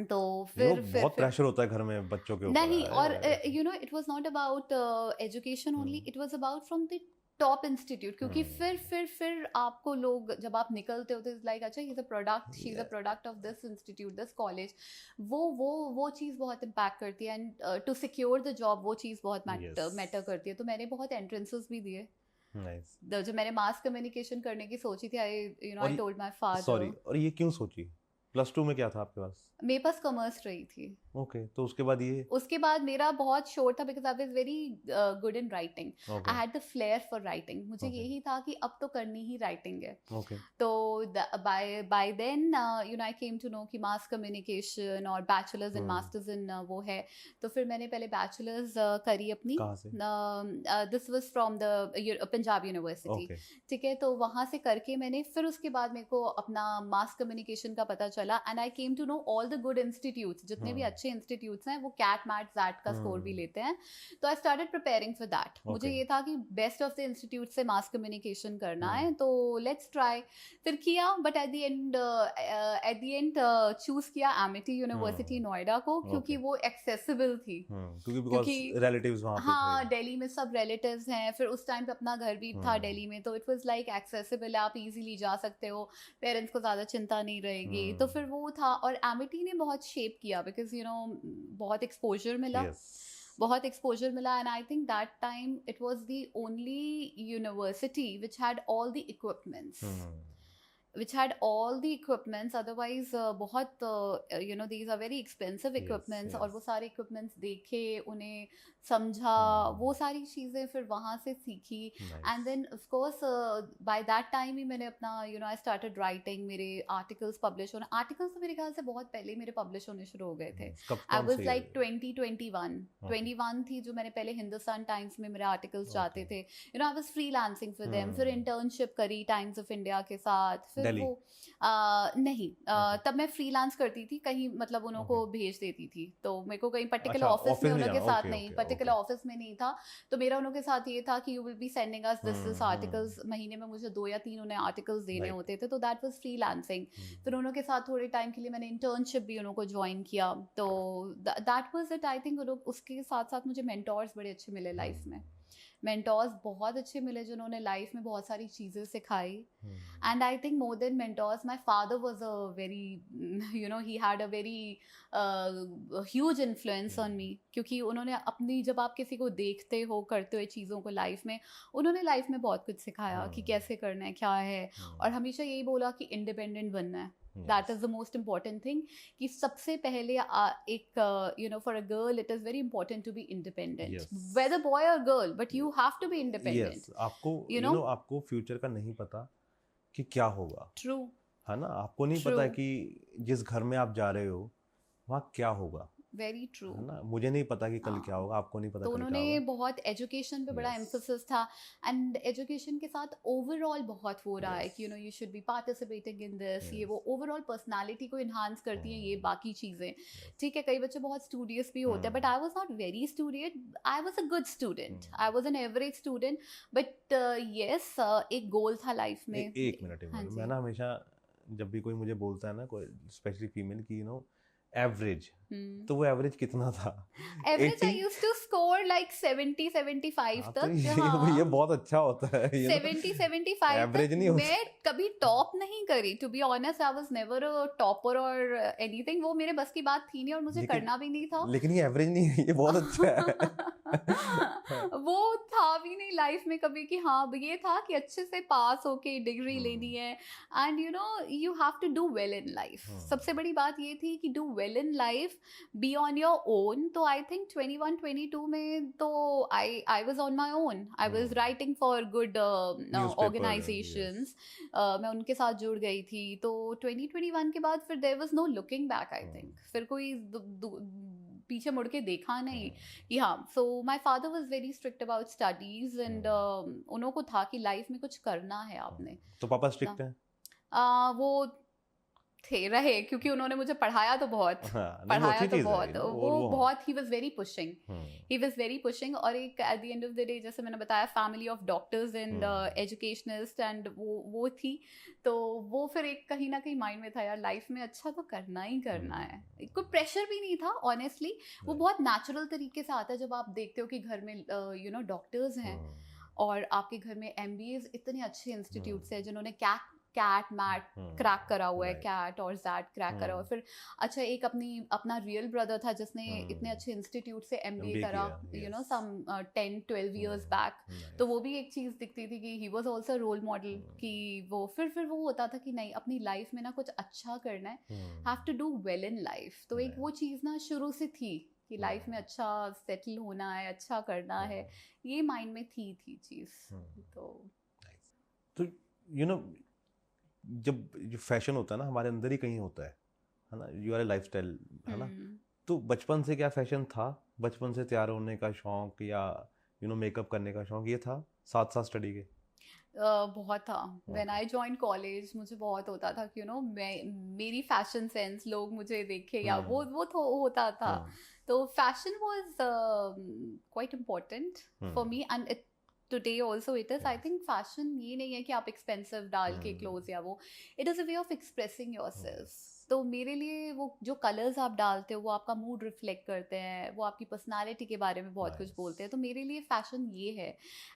Speaker 1: तो फिर
Speaker 2: बहुत प्रेशर होता है घर में बच्चों के ऊपर।
Speaker 1: नहीं, और it was not about education only, it was about from the top institute, क्योंकि फिर आपको लोग जब आप निकलते हो तो इज लाइक अच्छा, he is a product, she is a product of this institute, this college, वो चीज़ बहुत इम्पैक्ट करती है, and to secure the job वो चीज़ बहुत मैटर करती है। तो मैंने बहुत एंट्रेंसेस भी दिए।
Speaker 2: नाइस।
Speaker 1: जब मैंने मास कम्युनिकेशन करने की सोची थी, I told my father.
Speaker 2: Sorry, और ये क्यों सोची? +2 में क्या था आपके पास?
Speaker 1: मेरे पास कॉमर्स रही थी।
Speaker 2: ओके, तो उसके बाद ये?
Speaker 1: उसके बाद मेरा बहुत शोर था, because I was very good in writing, I had the flare for writing. मुझे यही था कि अब तो करनी ही राइटिंग है। तो by then I came to know कि मास कम्युनिकेशन और बैचलर्स एंड मास्टर्स इन वो है, तो फिर मैंने पहले बैचलर्स करी अपनी।
Speaker 2: कहाँ से?
Speaker 1: This was from the Punjab university, ठीक है, तो वहाँ से करके मैंने, फिर उसके बाद मेरे को अपना मास कम्युनिकेशन का पता चला, and I came to know all the good institutes, जितने भी अच्छे इंस्टीट्यूट्स हैं वो कैट मैट जैट का स्कोर भी लेते हैं। तो I started preparing for that. मुझे ये था कि बेस्ट ऑफ द इंस्टीट्यूट से मास कम्युनिकेशन करना है, तो लेट्स ट्राई। फिर किया, but at the and choose किया एमिटी यूनिवर्सिटी नोएडा को, क्योंकि वो एक्सेसिबल थी,
Speaker 2: क्योंकि रिलेटिव्स वहाँ पे थे।
Speaker 1: हाँ, दिल्ली में सब रिलेटिव्स हैं, फिर उस टाइम पे अपना घर भी था दिल्ली में, तो इट वाज लाइक एक्सेसिबल, आप इजीली जा सकते हो, पेरेंट्स को ज़्यादा चिंता नहीं रहेगी। तो फिर वो था, और एमिटी ने बहुत शेप किया, बिकॉज बहुत एक्सपोजर मिला, बहुत एक्सपोजर मिला, and I think that time it was the only university which had all the equipments, otherwise बहुत these are very expensive equipments, और वो सारे equipments देखे, उन्हें समझा, वो सारी चीज़ें फिर वहाँ से सीखी, and then of course by that time ही मैंने अपना आई स्टार्टेड राइटिंग, मेरे आर्टिकल्स पब्लिश होने, आर्टिकल्स तो मेरे ख्याल से बहुत पहले मेरे पब्लिश होने शुरू हो गए थे। आई वाज लाइक 2021 थी जो मैंने पहले हिंदुस्तान टाइम्स में मेरे आर्टिकल्स जाते थे, I was freelancing for them, फिर इंटर्नशिप करी टाइम्स ऑफ इंडिया के साथ, फिर वो नहीं, तब मैं फ्रीलांस करती थी कहीं, मतलब उनको भेज देती थी, तो मेरे को कहीं पर्टिकुलर ऑफिस में उनके साथ नहीं, पर्टिकुलर ऑफिस में नहीं था, तो मेरा उनके साथ ये था कि you will be sending us this articles, महीने में मुझे 2 या 3 उन्हें आर्टिकल्स देने होते थे, तो दैट वाज फ्रीलांसिंग। फिर उनके साथ थोड़े टाइम के लिए मैंने इंटर्नशिप भी उनको ज्वाइन किया, तो that was it. I think उसके साथ साथ मुझे मेंटोर्स बड़े अच्छे मिले लाइफ में, मेंटोर्स बहुत अच्छे मिले जिन्होंने लाइफ में बहुत सारी चीज़ें सिखाई, and I think more than mentors, my father was a very he had a very huge influence on me, क्योंकि उन्होंने अपनी, जब आप किसी को देखते हो करते हुए चीज़ों को लाइफ में, उन्होंने लाइफ में बहुत कुछ सिखाया कि कैसे करना है, क्या है, और हमेशा यही बोला कि इंडिपेंडेंट बनना है, that is the most important thing, कि सबसे पहले एक for a girl it is very important to be independent, whether boy और girl, but you have to be independent.
Speaker 2: आपको आपको फ्यूचर का नहीं पता कि क्या होगा,
Speaker 1: ट्रू
Speaker 2: है ना, आपको नहीं पता कि जिस घर में आप जा रहे हो वहाँ क्या होगा,
Speaker 1: वेरी ट्रू,
Speaker 2: है ना, मुझे नहीं पता कि कल क्या होगा, आपको नहीं पता
Speaker 1: तो
Speaker 2: कल
Speaker 1: उन्होंने
Speaker 2: क्या होगा।
Speaker 1: बहुत एजुकेशन पे बड़ा एम्फोसिस था, एंड एजुकेशन के साथ ओवरऑल बहुत हो रहा है कि you should be participating in this, ये वो ओवरऑल पर्सनालिटी को इन्हांस करती हैं ये बाकी चीज़ें, ठीक है। कई बच्चे बहुत स्टूडियस भी होते हैं, but I was not very studious, I was a good student, I was an average student, but yes, एक गोल था लाइफ में।
Speaker 2: एक मिनट, मैं ना हमेशा जब भी कोई मुझे बोलता है ना, कोई स्पेशली फीमेल की एवरेज, तो वो एवरेज कितना था?
Speaker 1: Average I used to score like 70-75 तक।
Speaker 2: ये बहुत अच्छा होता है,
Speaker 1: 70-75
Speaker 2: एवरेज नहीं होता।
Speaker 1: मैं कभी टॉप नहीं करी, to be honest, I was never a topper और एनीथिंग, वो मेरे बस की बात थी नहीं और मुझे करना भी नहीं था।
Speaker 2: लेकिन ये एवरेज नहीं है, ये बहुत अच्छा है।
Speaker 1: वो था भी नहीं लाइफ में कभी कि हाँ, ये था कि अच्छे से पास होके डिग्री लेनी है, and you have to do well in life. सबसे बड़ी बात ये थी कि do well in life, be on your own, तो आई थिंक 21-22 में तो I was on my own, I was writing for good organisations, मैं उनके साथ जुड़ गई थी। तो 2021 के बाद फिर there was no looking back, I think फिर कोई पीछे मुड़ के देखा नहीं कि हाँ। So my father was very strict about studies and उन्हों को था कि लाइफ में कुछ करना है आपने।
Speaker 2: तो पापा स्ट्रिक्ट हैं?
Speaker 1: वो थे रहे, क्योंकि उन्होंने मुझे पढ़ाया तो बहुत,
Speaker 2: हाँ, नहीं,
Speaker 1: पढ़ाया
Speaker 2: अच्छी
Speaker 1: तो
Speaker 2: चीज़ है,
Speaker 1: बहुत, वो बहुत, he was very pushing,
Speaker 2: hmm,
Speaker 1: he was very pushing. और एक eight the end of the day, जैसे मैंने बताया, family of doctors and educationist and वो थी, तो वो फिर एक कहीं ना कहीं माइंड में था, यार लाइफ में अच्छा तो करना ही करना है। कोई प्रेशर भी नहीं था ऑनेस्टली, वो बहुत नेचुरल तरीके से आता है जब आप देखते हो कि घर में यू नो डॉक्टर्स हैं और आपके घर में MBAs इतने अच्छे इंस्टीट्यूट से हैं जिन्होंने कैट मैट क्रैक करा हुआ है, कैट और जैट क्रैक करा हुआ है। फिर अच्छा, एक अपना रियल ब्रदर था जिसने इतने अच्छे इंस्टीट्यूट से MBA करा, you know some 10-12 years back. तो वो भी एक चीज़ दिखती थी कि he was also role model, कि वो फिर वो होता था कि नहीं, अपनी लाइफ में ना कुछ अच्छा करना है, have to do well in life. तो एक वो चीज़ ना शुरू से थी कि लाइफ में अच्छा सेटल होना है, अच्छा करना है, ये माइंड में थी चीज़।
Speaker 2: तो यू नो जब जो फैशन होता है ना हमारे अंदर ही कहीं होता है ना, यू आर ए लाइफस्टाइल, है ना। तो बचपन से क्या फैशन था? बचपन से तैयार होने का शौक या यू नो मेकअप करने का शौक ये था साथ साथ स्टडी के?
Speaker 1: बहुत था। व्हेन आई जॉइन कॉलेज मुझे बहुत होता था कि यू नो मेरी फैशन सेंस लोग मुझे देखे, या वो होता था। तो fashion was quite important for me, and today also it is. I think fashion ये नहीं है कि आप एक्सपेंसिव डाल के क्लोथ, या वो it is a way of expressing your self. तो मेरे लिए वो जो कलर्स आप डालते हो वो आपका मूड रिफ्लेक्ट करते हैं, वो आपकी पर्सनालिटी के बारे में बहुत कुछ बोलते हैं। तो मेरे लिए फैशन ये है,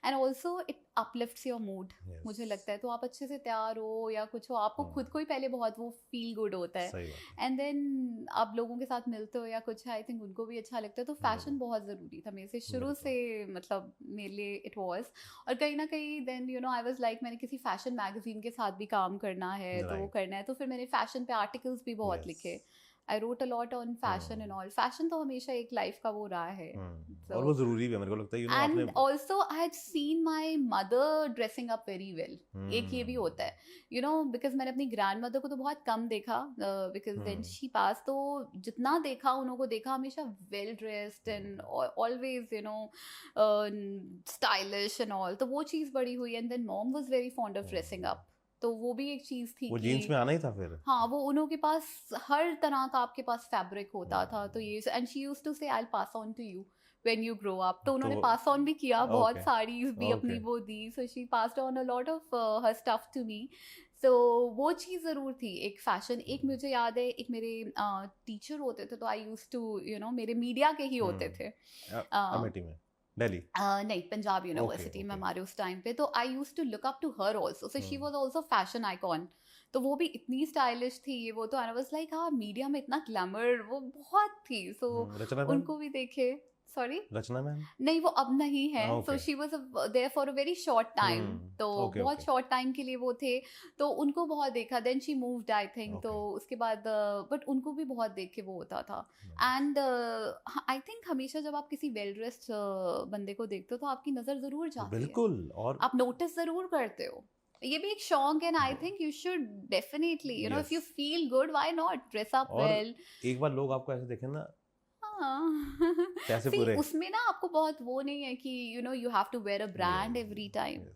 Speaker 1: and also it uplifts your mood, मुझे लगता है। तो आप अच्छे से तैयार हो या कुछ हो, आपको खुद को ही पहले बहुत वो फील गुड होता है, एंड देन आप लोगों के साथ मिलते हो या कुछ, आई थिंक उनको भी अच्छा लगता है। तो फैशन बहुत ज़रूरी था मेरे से शुरू से, मतलब मेरे लिए इट वॉज। और कहीं ना कहीं then you know I was like, मैंने किसी फैशन मैगजीन के साथ भी काम करना है, तो वो करना है। तो फिर मैंने फैशन पे आर्टिकल्स भी बहुत लिखे। I wrote a lot on fashion and all. Fashion तो हमेशा एक लाइफ का वो रहा है,
Speaker 2: और वो जरूरी भी है, मेरे को लगता है, you know.
Speaker 1: And also I had seen my mother dressing up very well. एक ये भी होता है, यू नो, बिकॉज मैंने अपनी ग्रैंड मदर को तो बहुत कम देखा, बिकॉज देन शी पास। तो जितना देखा उनको देखा हमेशा well dressed and always you know stylish and all. तो वो चीज़ बड़ी हुई, and then mom was very fond of dressing up. तो वो भी एक चीज़ थी,
Speaker 2: वो जीन्स में आना ही था फिर।
Speaker 1: हाँ, वो उन्हों के पास हर तरह का आपके पास फैब्रिक होता था। तो ये, and she used to say I will pass on to you when you grow up. तो उन्होंने पास ऑन भी किया, बहुत साड़ीज भी अपनी वो दी। So she passed on a lot of her stuff to me. So वो चीज़ ज़रूर थी, एक फैशन। एक मुझे याद है, एक मेरे टीचर होते थे, तो I used to you know, मेरे मीडिया के ही होते थे,
Speaker 2: अमेठी में, दिल्ली
Speaker 1: नहीं, पंजाब यूनिवर्सिटी में हमारे उस टाइम पे। तो I used to look up to her also, so she was also fashion icon. तो वो भी इतनी स्टाइलिश थी, वो तो आई वाज लाइक, हाँ, मीडिया में इतना ग्लैमर, वो बहुत थी। सो उनको भी देखे। Sorry,
Speaker 2: Rachna ma'am?
Speaker 1: नहीं, वो अब नहीं है। So she was there for a very short time, तो बहुत शॉर्ट टाइम के लिए वो थे। तो उनको बहुत देखा, then she moved I think. तो उसके बाद बट उनको भी बहुत देख के वो होता था। एंड आई थिंक हमेशा जब आप किसी वेल ड्रेस्ड बंदे को देखते हो तो आपकी नज़र ज़रूर जाती है,
Speaker 2: बिल्कुल, और
Speaker 1: आप नोटिस ज़रूर करते हो। ये भी एक शौक है, and I think you should definitely, you know, if you feel good, why not dress up well.
Speaker 2: एक बार लोग आपको ऐसे देखें ना,
Speaker 1: कैसे पूरे उसमें ना आपको बहुत वो नहीं है कि you know you have to wear a brand every time,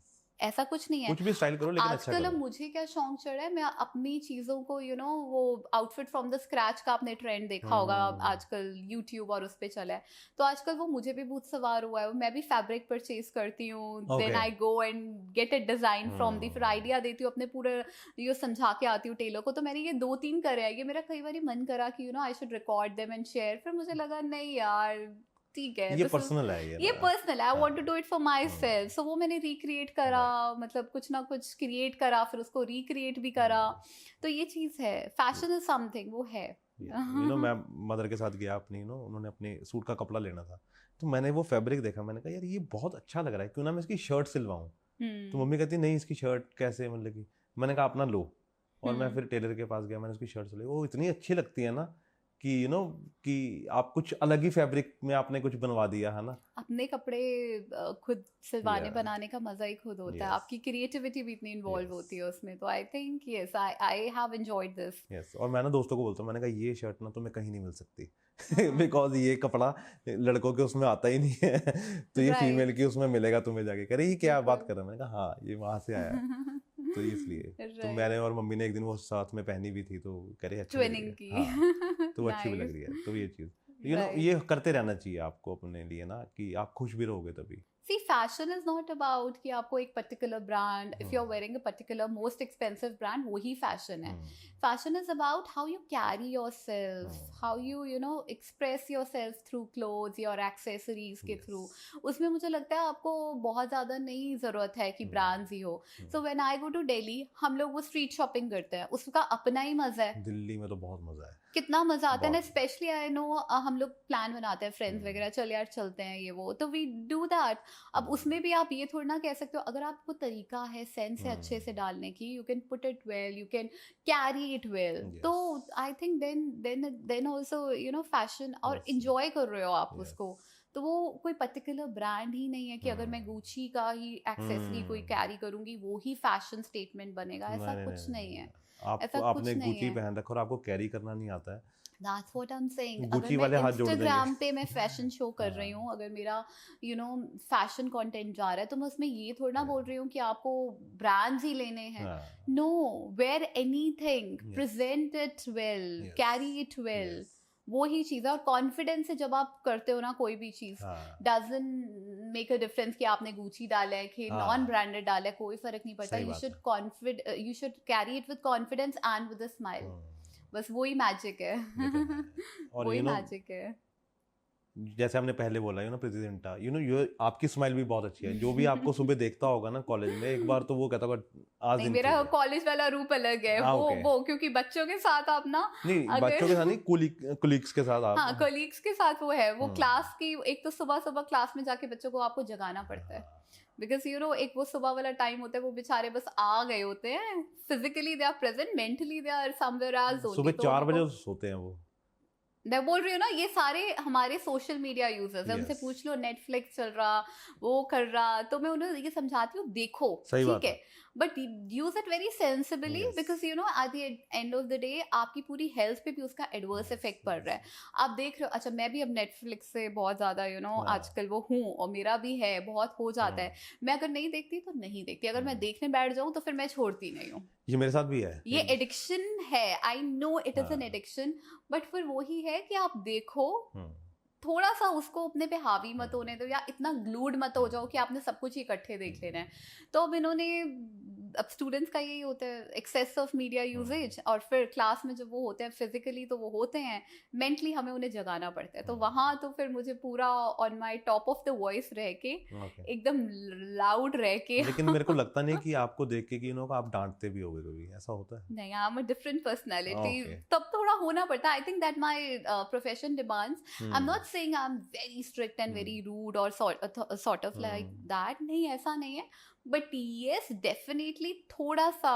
Speaker 1: ऐसा कुछ नहीं है।
Speaker 2: कुछ भी स्टाइल करो, लेकिन अच्छा
Speaker 1: करो। मुझे क्या शौक चढ़ा है, मैं अपनी चीज़ों को यू नो, वो आउटफिट फ्रॉम द स्क्रैच का आपने ट्रेंड देखा होगा आजकल यूट्यूब और उस पे चला है। तो आजकल वो मुझे भी बहुत सवार हुआ है, मैं भी फैब्रिक परचेज करती हूँ, then I go and get a design from the, फिर आइडिया देती हूँ, अपने पूरे ये समझा के आती हूँ टेलर को। तो मैंने ये 2-3 करे हैं। ये मेरा कई बार मन करा कि you know I should record them and share, फिर मुझे लगा नहीं यार, ठीक है,
Speaker 2: ये पर्सनल है,
Speaker 1: ये पर्सनल है, I want to do it for myself. So वो मैंने रिक्रिएट करा, मतलब कुछ ना कुछ क्रिएट करा, फिर उसको रिक्रिएट भी करा। तो ये चीज़ है, फैशन इज समथिंग, वो है।
Speaker 2: यू नो, मैं मदर के साथ गया अपनी, यू नो, उन्होंने अपने सूट का कपड़ा लेना था, तो मैंने वो फैब्रिक देखा, मैंने कहा यार ये बहुत अच्छा लग रहा है, क्यों ना मैं इसकी शर्ट सिलवाऊँ। तो मम्मी कहती नहीं, इसकी शर्ट कैसे, मतलब कि मैंने कहा अपना लो, और मैं फिर टेलर के पास गया, मैंने उसकी शर्ट सिलाई, वो इतनी अच्छी लगती है ना कि कि आप कुछ अलग ही फैब्रिक में आपने कुछ बनवा दिया, है ना?
Speaker 1: अपने कपड़े खुद सिलवाने
Speaker 2: Yeah.
Speaker 1: बनाने का मजा ही खुद होता है,
Speaker 2: Yes.
Speaker 1: आपकी क्रिएटिविटी भी इतनी इन्वॉल्व
Speaker 2: Yes.
Speaker 1: होती है उसमें, तो I think yes I have enjoyed this.
Speaker 2: Yes, और मैं ना दोस्तों को बोलता हूँ, मैंने कहा ये शर्ट ना तुम्हें कहीं नहीं मिल सकती बिकॉज ये कपड़ा लड़कों के उसमें आता ही नहीं है तो ये
Speaker 1: Right.
Speaker 2: फीमेल की उसमें मिलेगा तुम्हें जाके। कह रही ये क्या बात
Speaker 1: बिल्कुल।
Speaker 2: कर रहा है? मैंने कहा हाँ, ये वहां से आया है। तो इसलिए तो
Speaker 1: Right.
Speaker 2: मैंने और मम्मी ने एक दिन वो साथ में पहनी भी थी, तो कह रही अच्छी लग रही
Speaker 1: ट्विनिंग
Speaker 2: है।
Speaker 1: की।
Speaker 2: हाँ, तो वो अच्छी भी लग
Speaker 1: Nice.
Speaker 2: रही है। तो ये चीज
Speaker 1: Right.
Speaker 2: ये करते रहना चाहिए आपको अपने लिए ना, कि आप खुश भी रहोगे तभी।
Speaker 1: See, fashion is not about कि आपको एक particular brand, if you're wearing a particular most expensive brand, वही fashion है। Fashion is about how you carry yourself, how you know express yourself through clothes, your accessories के through। उसमें मुझे लगता है आपको बहुत ज़्यादा नहीं ज़रूरत है कि brands ही हो। So when I go to Delhi, हम लोग वो street shopping करते हैं, उसका अपना ही मज़ा है।
Speaker 2: दिल्ली में तो बहुत मजा है,
Speaker 1: कितना मजा आता है ना,
Speaker 2: बहुत।
Speaker 1: स्पेशली आई नो हम लोग प्लान बनाते हैं फ्रेंड्स वगैरह, चल यार चलते हैं ये वो, तो वी डू दैट। अब उसमें भी आप ये थोड़ा ना कह सकते हो, अगर आपको तरीका है, सेंस है अच्छे से डालने की, you can put it well, you can carry it well. तो I think then also you know fashion, और
Speaker 2: Yes.
Speaker 1: इंजॉय कर रहे हो आप
Speaker 2: Yes.
Speaker 1: उसको। तो वो कोई पर्टिकुलर ब्रांड ही नहीं है कि अगर मैं गुची का ही एक्सेसरी कोई कैरी करूंगी वो ही फैशन स्टेटमेंट बनेगा, ऐसा कुछ नहीं है।
Speaker 2: आपको
Speaker 1: ऐसा कुछ
Speaker 2: आपने
Speaker 1: नहीं
Speaker 2: गुची
Speaker 1: है।
Speaker 2: पहन रखा और आपको कैरी करना नहीं आता है।
Speaker 1: That's what I'm saying.
Speaker 2: Gucci
Speaker 1: अगर
Speaker 2: वाले
Speaker 1: मैं
Speaker 2: हाथ जोड़ देंगे।
Speaker 1: इंस्टाग्राम पे मैं फैशन शो कर रही हूँ, अगर मेरा यू नो फैशन कंटेंट जा रहा है, तो मैं उसमें ये थोड़ा ना बोल रही हूँ कि आपको ब्रांड्स ही लेने हैं।
Speaker 2: हाँ,
Speaker 1: no, wear anything,
Speaker 2: Yes.
Speaker 1: Present it well,
Speaker 2: Yes.
Speaker 1: Carry it well.
Speaker 2: Yes.
Speaker 1: वो ही चीज़ है, और कॉन्फिडेंस से जब आप करते हो ना कोई भी चीज़,
Speaker 2: हाँ,
Speaker 1: डजंट मेक अ डिफरेंस कि आपने गुची डाला है कि
Speaker 2: हाँ।
Speaker 1: नॉन ब्रांडेड डाला है, कोई फर्क नहीं पड़ता।
Speaker 2: सही
Speaker 1: यू
Speaker 2: बात
Speaker 1: should you should carry it with confidence and with a smile. बस वही मैजिक है।
Speaker 2: ये तो है। और
Speaker 1: वही
Speaker 2: यू नो
Speaker 1: मैजिक है।
Speaker 2: जैसे हमने पहले बोला प्रीति जिंटा, ये आपकी स्माइल भी बहुत अच्छी है। जो भी आपको सुबह देखता होगा ना कॉलेज में, एक बार तो वो कहता होगा आज
Speaker 1: नहीं,
Speaker 2: दिन
Speaker 1: मेरा
Speaker 2: ठीक है।
Speaker 1: कॉलेज वाला रूप अलग है।
Speaker 2: हाँ,
Speaker 1: वो
Speaker 2: okay.
Speaker 1: वो क्योंकि बच्चों के साथ आप ना,
Speaker 2: नहीं,
Speaker 1: अगर
Speaker 2: बच्चों के साथ नहीं, कुलीग्स के साथ आप।
Speaker 1: हाँ, कलीग्स के साथ वो है, वो
Speaker 2: हम्म।
Speaker 1: क्लास की, एक तो सुबह सुबह क्लास में जाके बच्चों को आपको जगाना पड़ता है, बिकॉज यू नो एक वो सुबह वाला टाइम होता है, वो बेचारे बस आ गए होते हैं, physically they are present, mentally they are somewhere else only.
Speaker 2: सुबह 4 बजे सोते हैं वो।
Speaker 1: मैं बोल रही हूँ ना, ये सारे हमारे सोशल मीडिया यूजर्स है, उनसे
Speaker 2: Yes.
Speaker 1: पूछ लो, नेटफ्लिक्स चल रहा, वो कर रहा, तो मैं उन्हें ये समझाती हूँ, देखो
Speaker 2: सही
Speaker 1: ठीक
Speaker 2: बात
Speaker 1: है, but use it very sensibly,
Speaker 2: Yes.
Speaker 1: Because you know at the end of the day आपकी पूरी हेल्थ पे भी उसका एडवर्स इफेक्ट पड़ रहा है। आप देख रहे हो, अच्छा मैं भी अब नेटफ्लिक्स से बहुत ज्यादा यू नो
Speaker 2: हाँ।
Speaker 1: आजकल वो हूँ, और मेरा भी है, बहुत हो जाता है। मैं अगर नहीं देखती तो नहीं देखती, अगर मैं देखने बैठ जाऊँ तो फिर मैं छोड़ती नहीं हूँ।
Speaker 2: ये मेरे साथ भी है।
Speaker 1: ये एडिक्शन है, I know it is an
Speaker 2: हाँ।
Speaker 1: एडिक्शन, बट फिर वही है कि आप देखो,
Speaker 2: हम्म,
Speaker 1: थोड़ा सा उसको अपने पे हावी मत होने दो, या इतना ग्लूड मत हो जाओ कि आपने सब कुछ इकट्ठे देख लेना है। तो अब इन्होंने, अब स्टूडेंट्स का यही होता है, एक्सेस ऑफ मीडिया यूजेज, और फिर क्लास में जब वो होते हैं फिजिकली तो वो होते हैं, मेंटली हमें उन्हें जगाना पड़ता है। तो वहाँ तो फिर मुझे पूरा on my top of the voice रह के,
Speaker 2: okay.
Speaker 1: एकदम लाउड रह के
Speaker 2: लेकिन मेरे को लगता नहीं कि आपको देख के कि आप डांटते भी होगे कभी, ऐसा होता है?
Speaker 1: नहीं, I am a different personality,
Speaker 2: Okay.
Speaker 1: तब थोड़ा होना पड़ता है। I think that my profession demands, I am not saying I am very strict and very rude और सॉर्ट ऑफ लाइक दैट, नहीं ऐसा नहीं है, बट येस डेफिनेटली थोड़ा सा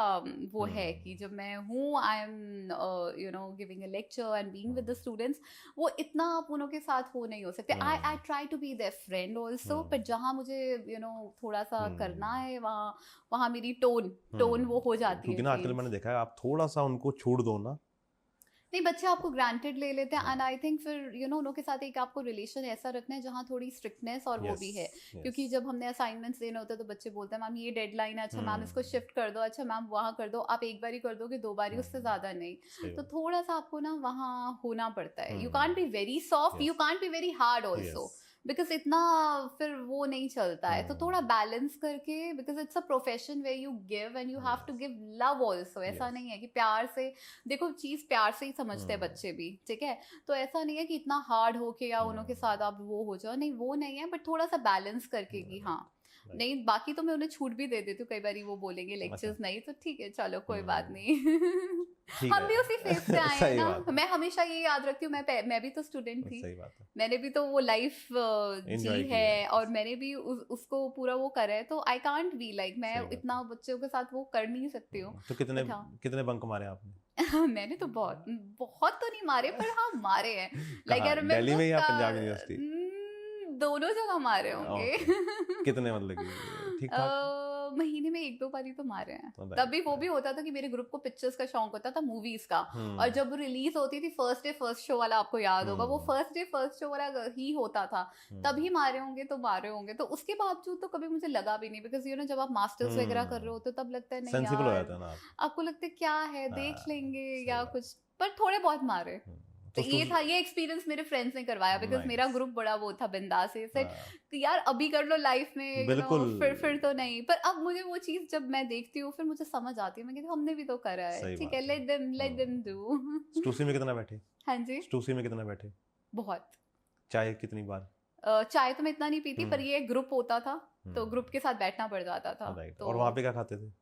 Speaker 1: वो है कि जब मैं हूँ, I am you know giving a lecture and being with the students, वो इतना आप उनों के साथ हो नहीं हो सकते। I try to be their friend also, but जहाँ मुझे यू नो थोड़ा सा करना है, वहाँ मेरी टोन वो हो जाती है।
Speaker 2: क्योंकि ना आजकल मैंने देखा है, आप थोड़ा सा उनको छूट दो ना,
Speaker 1: नहीं, बच्चे आपको ग्रांटेड ले लेते हैं, एंड आई थिंक फिर यू नो उनों के साथ एक आपको रिलेशन ऐसा रखना है जहाँ थोड़ी स्ट्रिक्टनेस और वो भी है। क्योंकि जब हमने असाइनमेंट्स देने होते हैं तो बच्चे बोलते हैं मैम ये डेडलाइन है, अच्छा मैम इसको शिफ्ट कर दो, अच्छा मैम वहाँ कर दो, आप एक बार ही कर दोगे, 2 बार ही, उससे ज़्यादा नहीं। तो थोड़ा सा आपको ना वहाँ होना पड़ता है, you can't be very soft, you can't be very hard also, because इतना फिर वो नहीं चलता है। तो थोड़ा बैलेंस करके, because it's a profession where you give and you have to give love also. ऐसा नहीं है कि प्यार से, देखो चीज़ प्यार से ही समझते हैं बच्चे भी, ठीक है, तो ऐसा नहीं है कि इतना हार्ड होके या उनों के साथ आप वो हो जाओ, नहीं वो नहीं है, बट थोड़ा सा बैलेंस करके कि हाँ नहीं, बाकी तो मैं उन्हें छूट भी दे देती हूँ, कई बार वो बोलेंगे लेक्चर्स नहीं, तो ठीक है चलो कोई बात नहीं। हम भी उसी फेज से आए हैं ना। मैं हमेशा ये याद रखती हूँ, मैं भी तो स्टूडेंट थी,
Speaker 2: सही बात है,
Speaker 1: मैंने भी तो वो लाइफ जी है, और मैंने भी उसको पूरा वो करा है, तो आई कांट बी लाइक, मैं इतना बच्चों के साथ वो कर नहीं सकती हूँ।
Speaker 2: तो कितने बंक मारे आपने?
Speaker 1: मैंने तो बहुत बहुत तो नहीं मारे, पर हाँ मारे हैं। लाइक आई
Speaker 2: कहाँ,
Speaker 1: रिमेम्बर
Speaker 2: दिल्ली में या पंजाब यूनिवर्सिटी?
Speaker 1: दोनों जगह मारे होंगे।
Speaker 2: कितने मतलब कि ठीक ठाक?
Speaker 1: महीने में 1-2 बारी तो मारे हैं।
Speaker 2: तो
Speaker 1: तभी वो भी होता था कि मेरे ग्रुप को पिक्चर्स का शौक होता था, मूवीज का। और जब रिलीज होती थी फर्स्ट डे फर्स्ट शो वाला, आपको याद होगा वो फर्स्ट डे फर्स्ट शो वाला ही होता था, तभी मारे होंगे तो मारे होंगे। तो उसके बावजूद तो कभी मुझे लगा भी नहीं, बिकॉज जब आप मास्टर्स वगैरह कर रहे हो तो तब लगता है नहीं
Speaker 2: सेंसिबल हो
Speaker 1: यार,
Speaker 2: जाता है ना आप।
Speaker 1: आपको लगता है क्या है, देख
Speaker 2: हाँ,
Speaker 1: लेंगे
Speaker 2: सही
Speaker 1: या
Speaker 2: बात।
Speaker 1: कुछ, पर थोड़े बहुत मारे। तो ये था, ये एक्सपीरियंस मेरे फ्रेंड्स ने करवाया, बिकॉज
Speaker 2: Nice.
Speaker 1: मेरा ग्रुप बड़ा वो था, बिंदास से सेट
Speaker 2: हाँ,
Speaker 1: कि यार अभी कर लो लाइफ में,
Speaker 2: बिल्कुल।
Speaker 1: फिर तो नहीं। पर अब मुझे वो चीज जब मैं देखती हूँ फिर मुझे समझ आती है, मैं कहती हूँ हमने भी तो करा है,
Speaker 2: सही
Speaker 1: ठीक
Speaker 2: बात
Speaker 1: है,
Speaker 2: है।
Speaker 1: Let them do.
Speaker 2: स्टूसी में कितना बैठे?
Speaker 1: हाँ जी,
Speaker 2: स्टूसी में कितना बैठे?
Speaker 1: बहुत।
Speaker 2: चाय कितनी बार?
Speaker 1: चाय तो मैं इतना नहीं पीती, पर ये ग्रुप होता था तो
Speaker 2: हम्म,
Speaker 1: ग्रुप के साथ बैठना पड़ जाता था।
Speaker 2: राइट।
Speaker 1: तो
Speaker 2: और वहाँ पे क्या खाते थे?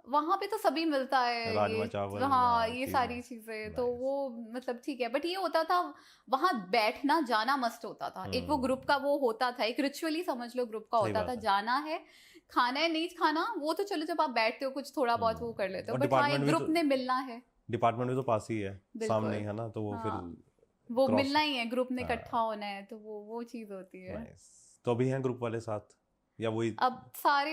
Speaker 1: वहां पे तो सभी मिलता है,
Speaker 2: राजमा
Speaker 1: ये
Speaker 2: चावल,
Speaker 1: हाँ ये
Speaker 2: चीज़ें।
Speaker 1: सारी चीजें तो
Speaker 2: Nice.
Speaker 1: वो मतलब ठीक है। बट ये होता था वहां बैठना जाना मस्ट होता था, एक वो ग्रुप का वो होता था, एक रिचुअली समझ लो ग्रुप का
Speaker 2: सही
Speaker 1: होता
Speaker 2: बात
Speaker 1: था,
Speaker 2: है।
Speaker 1: जाना है, खाना है नहीं खाना वो तो चलो जब आप बैठते हो कुछ थोड़ा बहुत वो कर लेते हो,
Speaker 2: और
Speaker 1: बट हाँ एक
Speaker 2: डिपार्टमेंट भी
Speaker 1: ग्रुप
Speaker 2: तो
Speaker 1: ने मिलना है।
Speaker 2: डिपार्टमेंट भी तो पास ही है, सामने ही
Speaker 1: बिल्कुल,
Speaker 2: है ना, तो वो
Speaker 1: हाँ
Speaker 2: फिर
Speaker 1: वो
Speaker 2: क्रॉस।
Speaker 1: मिलना ही है, ग्रुप ने
Speaker 2: हाँ,
Speaker 1: इकट्ठा होना है, तो वो चीज होती है।
Speaker 2: नाइस। तो अभी हैं ग्रुप वाले साथ या वही?
Speaker 1: अब सारे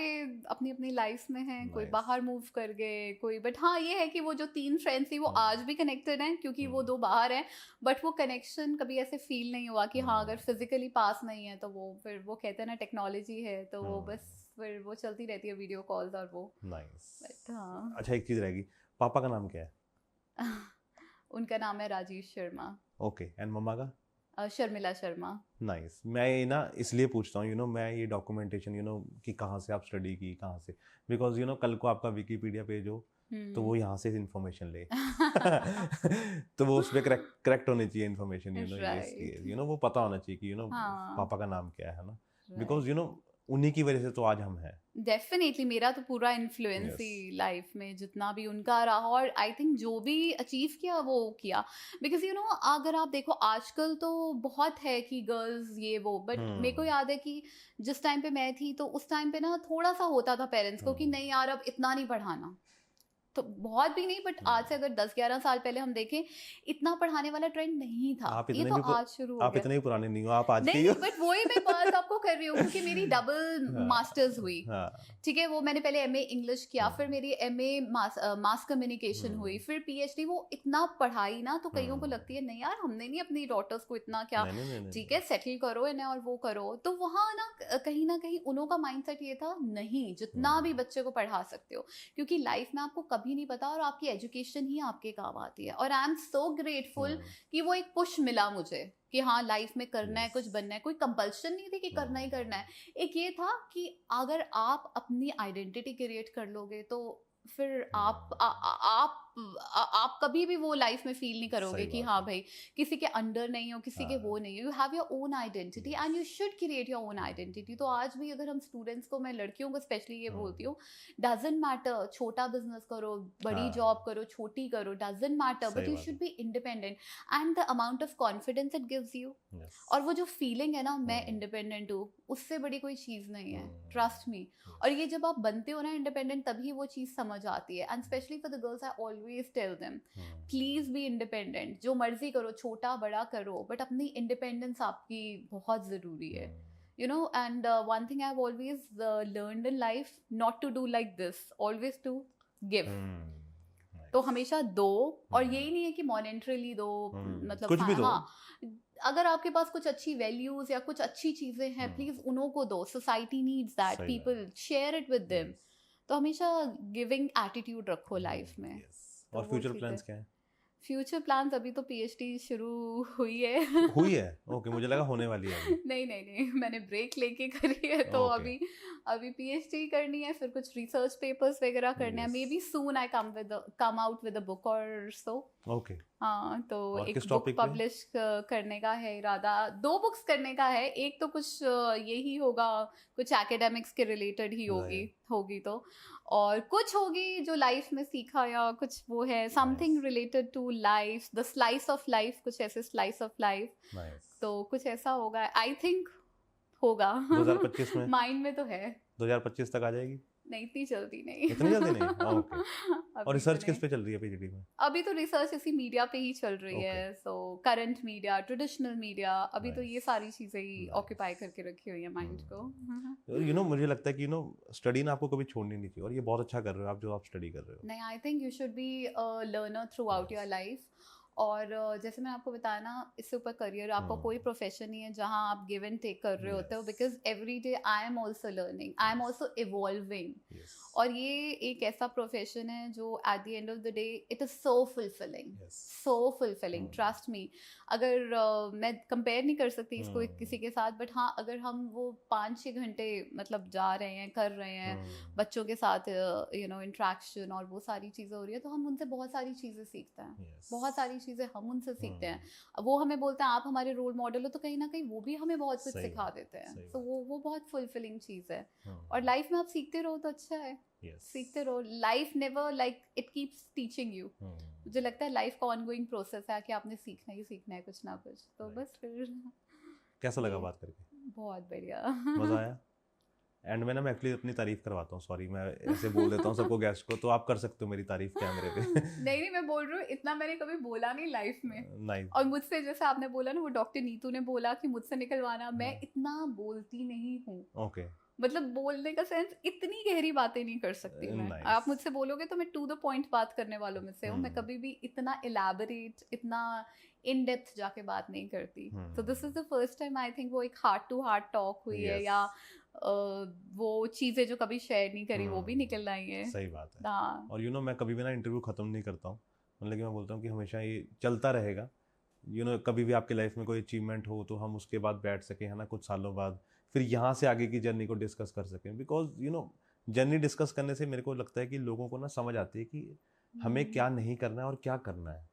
Speaker 1: अपनी अपनी लाइफ में हैं, कोई
Speaker 2: Nice.
Speaker 1: बाहर मूव कर गए, कोई, बट हाँ ये है कि वो जो 3 फ्रेंड्स थी वो आज भी कनेक्टेड हैं, क्योंकि वो 2 बाहर हैं, बट वो कनेक्शन कभी ऐसे फील नहीं हुआ कि हाँ अगर फिजिकली पास नहीं है तो वो फिर वो कहते हैं ना टेक्नोलॉजी है तो वो बस फिर वो चलती रहती है वीडियो कॉल्स और वो।
Speaker 2: नाइस।
Speaker 1: बट हाँ
Speaker 2: अच्छा, एक चीज़ रहेगी, पापा का नाम क्या है?
Speaker 1: उनका नाम है राजेश शर्मा।
Speaker 2: ओके, एंड मम्मा का?
Speaker 1: शर्मिला शर्मा।
Speaker 2: नाइस। मैं ये ना इसलिए पूछता हूँ, मैं ये डॉक्यूमेंटेशन कि कहाँ से आप स्टडी की, कहाँ से, बिकॉज कल को आपका विकीपीडिया पेज हो तो वो यहाँ से इंफॉर्मेशन ले तो वो उस पर करेक्ट होनी चाहिए इंफॉर्मेशन, इसलिए वो पता होना चाहिए कि
Speaker 1: हाँ
Speaker 2: पापा का नाम क्या है ना, बिकॉज उन्हीं की वजह से तो आज हम हैं।
Speaker 1: डेफिनेटली मेरा तो पूरा इन्फ्लुएंस
Speaker 2: Yes.
Speaker 1: ही लाइफ में जितना भी उनका रहा, और आई थिंक जो भी अचीव किया वो किया, बिकॉज अगर आप देखो आजकल तो बहुत है कि गर्ल्स ये वो, बट मेरे को याद है कि जिस टाइम पे मैं थी तो उस टाइम पे ना थोड़ा सा होता था पेरेंट्स को कि नहीं यार अब इतना नहीं पढ़ाना, तो बहुत भी नहीं, बट आज से अगर 10-11 साल पहले हम देखें इतना पढ़ाने वाला ट्रेंड नहीं था,
Speaker 2: आप
Speaker 1: ये
Speaker 2: इतने
Speaker 1: तो
Speaker 2: भी
Speaker 1: आज शुरू हो
Speaker 2: आप
Speaker 1: गया।
Speaker 2: इतने ही पुराने नहीं हो, आप आज के ही
Speaker 1: नहीं
Speaker 2: हो।
Speaker 1: बट वही मैं बात आपको कर रही हूँ क्योंकि मेरी डबल मास्टर्स हुई,
Speaker 2: हाँ,
Speaker 1: ठीक है, वो मैंने पहले एमए इंग्लिश किया, फिर मेरी एमए मास कम्युनिकेशन हुई, फिर पीएचडी, वो इतना पढ़ाई ना तो कईयों को लगती है नहीं यार हमने नहीं अपनी डॉटर्स को इतना क्या,
Speaker 2: नहीं,
Speaker 1: ठीक है सेटल करो इन्हें और वो करो, तो वहाँ ना कहीं उन्हों का माइंडसेट ये था नहीं जितना भी बच्चे को पढ़ा सकते हो, क्योंकि लाइफ में आपको कभी नहीं पता और आपकी एजुकेशन ही आपके काम आती है। और आई एम सो ग्रेटफुल कि वो एक पुश मिला मुझे कि हाँ लाइफ में करना है, कुछ बनना है, कोई कंपल्शन नहीं थी कि करना ही करना है, एक ये था कि अगर आप अपनी आइडेंटिटी क्रिएट कर लोगे तो फिर आप कभी भी वो लाइफ में फील नहीं करोगे कि हाँ भाई किसी के अंडर नहीं हो, किसी के वो नहीं हो, you have your own identity and you should create your own identity. तो आज भी अगर हम स्टूडेंट्स को, मैं लड़कियों को स्पेशली ये बोलती हूँ, डजेंट मैटर छोटा बिजनेस करो, बड़ी जॉब करो, छोटी करो, doesn't matter, but you should be independent and the amount of confidence it gives you, और वो जो फीलिंग है ना मैं इंडिपेंडेंट हूँ, उससे बड़ी कोई चीज़ नहीं है, ट्रस्ट मी। और ये जब आप बनते हो ना इंडिपेंडेंट तभी वो चीज़ समझ आती है, and specially for the girls I always tell them please be independent, जो मर्जी करो छोटा बड़ा करो, बट अपनी इंडिपेंडेंस आपकी बहुत ज़रूरी है, and one thing I've always learned in life, not to do like this, always to give. तो हमेशा दो, और यही नहीं है कि मॉनेटरीली दो, मतलब
Speaker 2: कुछ भी दो।
Speaker 1: हाँ अगर आपके पास कुछ अच्छी वैल्यूज या कुछ अच्छी चीजें हैं प्लीज उन्हों को दो, society needs that, people share it with them, तो हमेशा गिविंग एटीट्यूड रखो लाइफ में।
Speaker 2: और फ्यूचर प्लान्स क्या है?
Speaker 1: फ्यूचर प्लान्स अभी तो पीएचडी शुरू हुई है
Speaker 2: हुई है? ओके, मुझे लगा होने वाली है अभी।
Speaker 1: नहीं मैंने ब्रेक लेके करी है, तो अभी पीएचडी करनी है, फिर कुछ रिसर्च पेपर्स वगैरह करने हैं, may be soon I come out with a book और सो।
Speaker 2: ओके,
Speaker 1: हाँ तो एक
Speaker 2: किस
Speaker 1: बुक
Speaker 2: टॉपिक पे?
Speaker 1: पब्लिश करने का है इरादा, 2 बुक्स करने का है, एक तो कुछ यही होगा कुछ एकेडमिक्स के रिलेटेड ही होगी तो, और कुछ होगी जो लाइफ में सीखा या कुछ वो है something related to life, the slice of life, कुछ ऐसे स्लाइस ऑफ लाइफ, तो कुछ ऐसा होगा आई थिंक, होगा
Speaker 2: 2025 में
Speaker 1: माइंड में तो है
Speaker 2: 2025 तक आ जाएगी?
Speaker 1: नहीं, इतनी जल्दी नहीं।
Speaker 2: इतनी जल्दी नहीं? ओके।
Speaker 1: अभी
Speaker 2: और रिसर्च
Speaker 1: तो
Speaker 2: किस
Speaker 1: नहीं।
Speaker 2: पे चल रही है पीएचडी में?
Speaker 1: अभी तो रिसर्च इसी मीडिया पे ही चल रही है, so current media, traditional media, अभी तो ये
Speaker 2: Nice.
Speaker 1: सारी चीजें ही
Speaker 2: Nice.
Speaker 1: ऑक्यूपाई करके रखी हुई है माइंड को।
Speaker 2: मुझे लगता है कि स्टडी ना आपको कभी छोड़नी नहीं चाहिए, और ये बहुत अच्छा कर रहे हो आप, जो आप स्टडी कर रहे हो।
Speaker 1: नहीं, I think you should be learner through out your life. और जैसे मैंने आपको बताया ना, इससे ऊपर करियर आपका कोई प्रोफेशन नहीं है जहाँ आप गिव एंड टेक कर रहे होते हो, because every day I am also learning, I am also evolving. और ये एक ऐसा प्रोफेशन है जो eight the end of the day it is so fulfilling, trust me. अगर मैं कंपेयर नहीं कर सकती इसको किसी के साथ, बट हाँ, अगर हम वो 5-6 घंटे मतलब जा रहे हैं, कर रहे हैं बच्चों के साथ, इंट्रैक्शन और वो सारी चीज़ें हो रही है, तो हम उनसे बहुत सारी चीज़ें सीखते हैं। बहुत सारी चीज़ें हम उनसे सीखते हैं। वो हमें बोलते हैं आप हमारे रोल मॉडल हो, तो कहीं ना कहीं वो भी हमें बहुत कुछ सिखा देते हैं। तो वो बहुत फुलफिलिंग चीज़ है। और लाइफ में आप सीखते रहो तो अच्छा है। सीखते रहो, life never like it keeps teaching you. मुझे लगता है लाइफ का ऑनगोइंग प्रोसेस है कि आपने सीखना ही सीखना है कुछ ना कुछ। तो बस फिर
Speaker 2: कैसा लगा बात करके?
Speaker 1: बहुत बढ़िया।
Speaker 2: मजा आया? एंड में ना मैं एक्चुअली अपनी तारीफ करवाता हूँ, सॉरी मैं ऐसे बोल देता हूँ सबको गेस्ट को, तो आप कर सकते हो मेरी तारीफ कैमरे पे।
Speaker 1: नहीं, मैं बोल रही हूँ, इतना मैंने कभी बोला नहीं लाइफ में।
Speaker 2: नहीं।
Speaker 1: और मुझसे, जैसे आपने बोला ना, वो डॉक्टर नीतू ने बोला कि मुझसे निकलवाना, मैं इतना बोलती नहीं हूँ।
Speaker 2: ओके।
Speaker 1: मतलब बोलने का सेंस, इतनी गहरी बातें नहीं कर सकती मैं। आप मुझसे बोलोगे तो मैं टू द पॉइंट बात करने वालों में से हूँ। मैं कभी भी इतना इलैबोरेट, इतना इन डेप्थ जाके बात नहीं करती। तो this is the first time I think वो एक हार्ट टू हार्ट टॉक हुई है, या वो चीजें जो कभी शेयर नहीं करी वो भी निकल आई है।
Speaker 2: सही बात है।
Speaker 1: हाँ।
Speaker 2: और मैं कभी भी ना इंटरव्यू खत्म नहीं करता हूँ, मतलब कि मैं बोलता हूँ कि हमेशा ये चलता रहेगा। कभी भी आपके लाइफ में कोई अचीवमेंट हो तो हम उसके बाद बैठ सकें, है ना, कुछ सालों बाद फिर यहाँ से आगे की जर्नी को डिस्कस कर सकें। बिकॉज जर्नी डिस्कस करने से मेरे को लगता है कि लोगों को ना समझ आती है कि हमें क्या नहीं करना है और क्या करना है,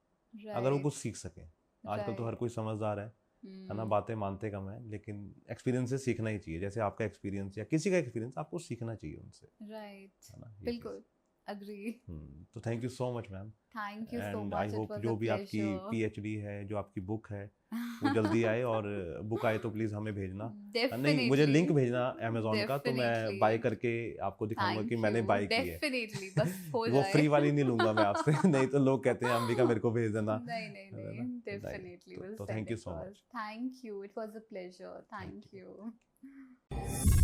Speaker 2: अगर वो कुछ सीख सकें। आजकल तो हर कोई समझदार है ना, बातें मानते कम है, लेकिन एक्सपीरियंस से सीखना ही चाहिए। जैसे आपका एक्सपीरियंस या किसी का एक्सपीरियंस, आपको सीखना चाहिए उनसे।
Speaker 1: राइट,
Speaker 2: है ना?
Speaker 1: बिल्कुल अग्री।
Speaker 2: तो thank you so much ma'am.
Speaker 1: Thank you so
Speaker 2: and
Speaker 1: much.
Speaker 2: I hope जो भी आपकी पीएचडी है, जो आपकी बुक है, वो जल्दी आए, और बुक आए तो प्लीज हमें भेजना। नहीं, मुझे लिंक भेजना अमेज़न का, तो मैं बाय करके आपको दिखाऊंगा कि मैंने बाय की है।
Speaker 1: डेफिनेटली, बस हो
Speaker 2: वो
Speaker 1: जाए।
Speaker 2: फ्री वाली नहीं लूंगा मैं आपसे। नहीं तो लोग कहते हैं अंबिका मेरे को भेज देना।
Speaker 1: नहीं, डेफिनेटली।
Speaker 2: तो thank you so much.
Speaker 1: Thank you, it was a pleasure. Thank you.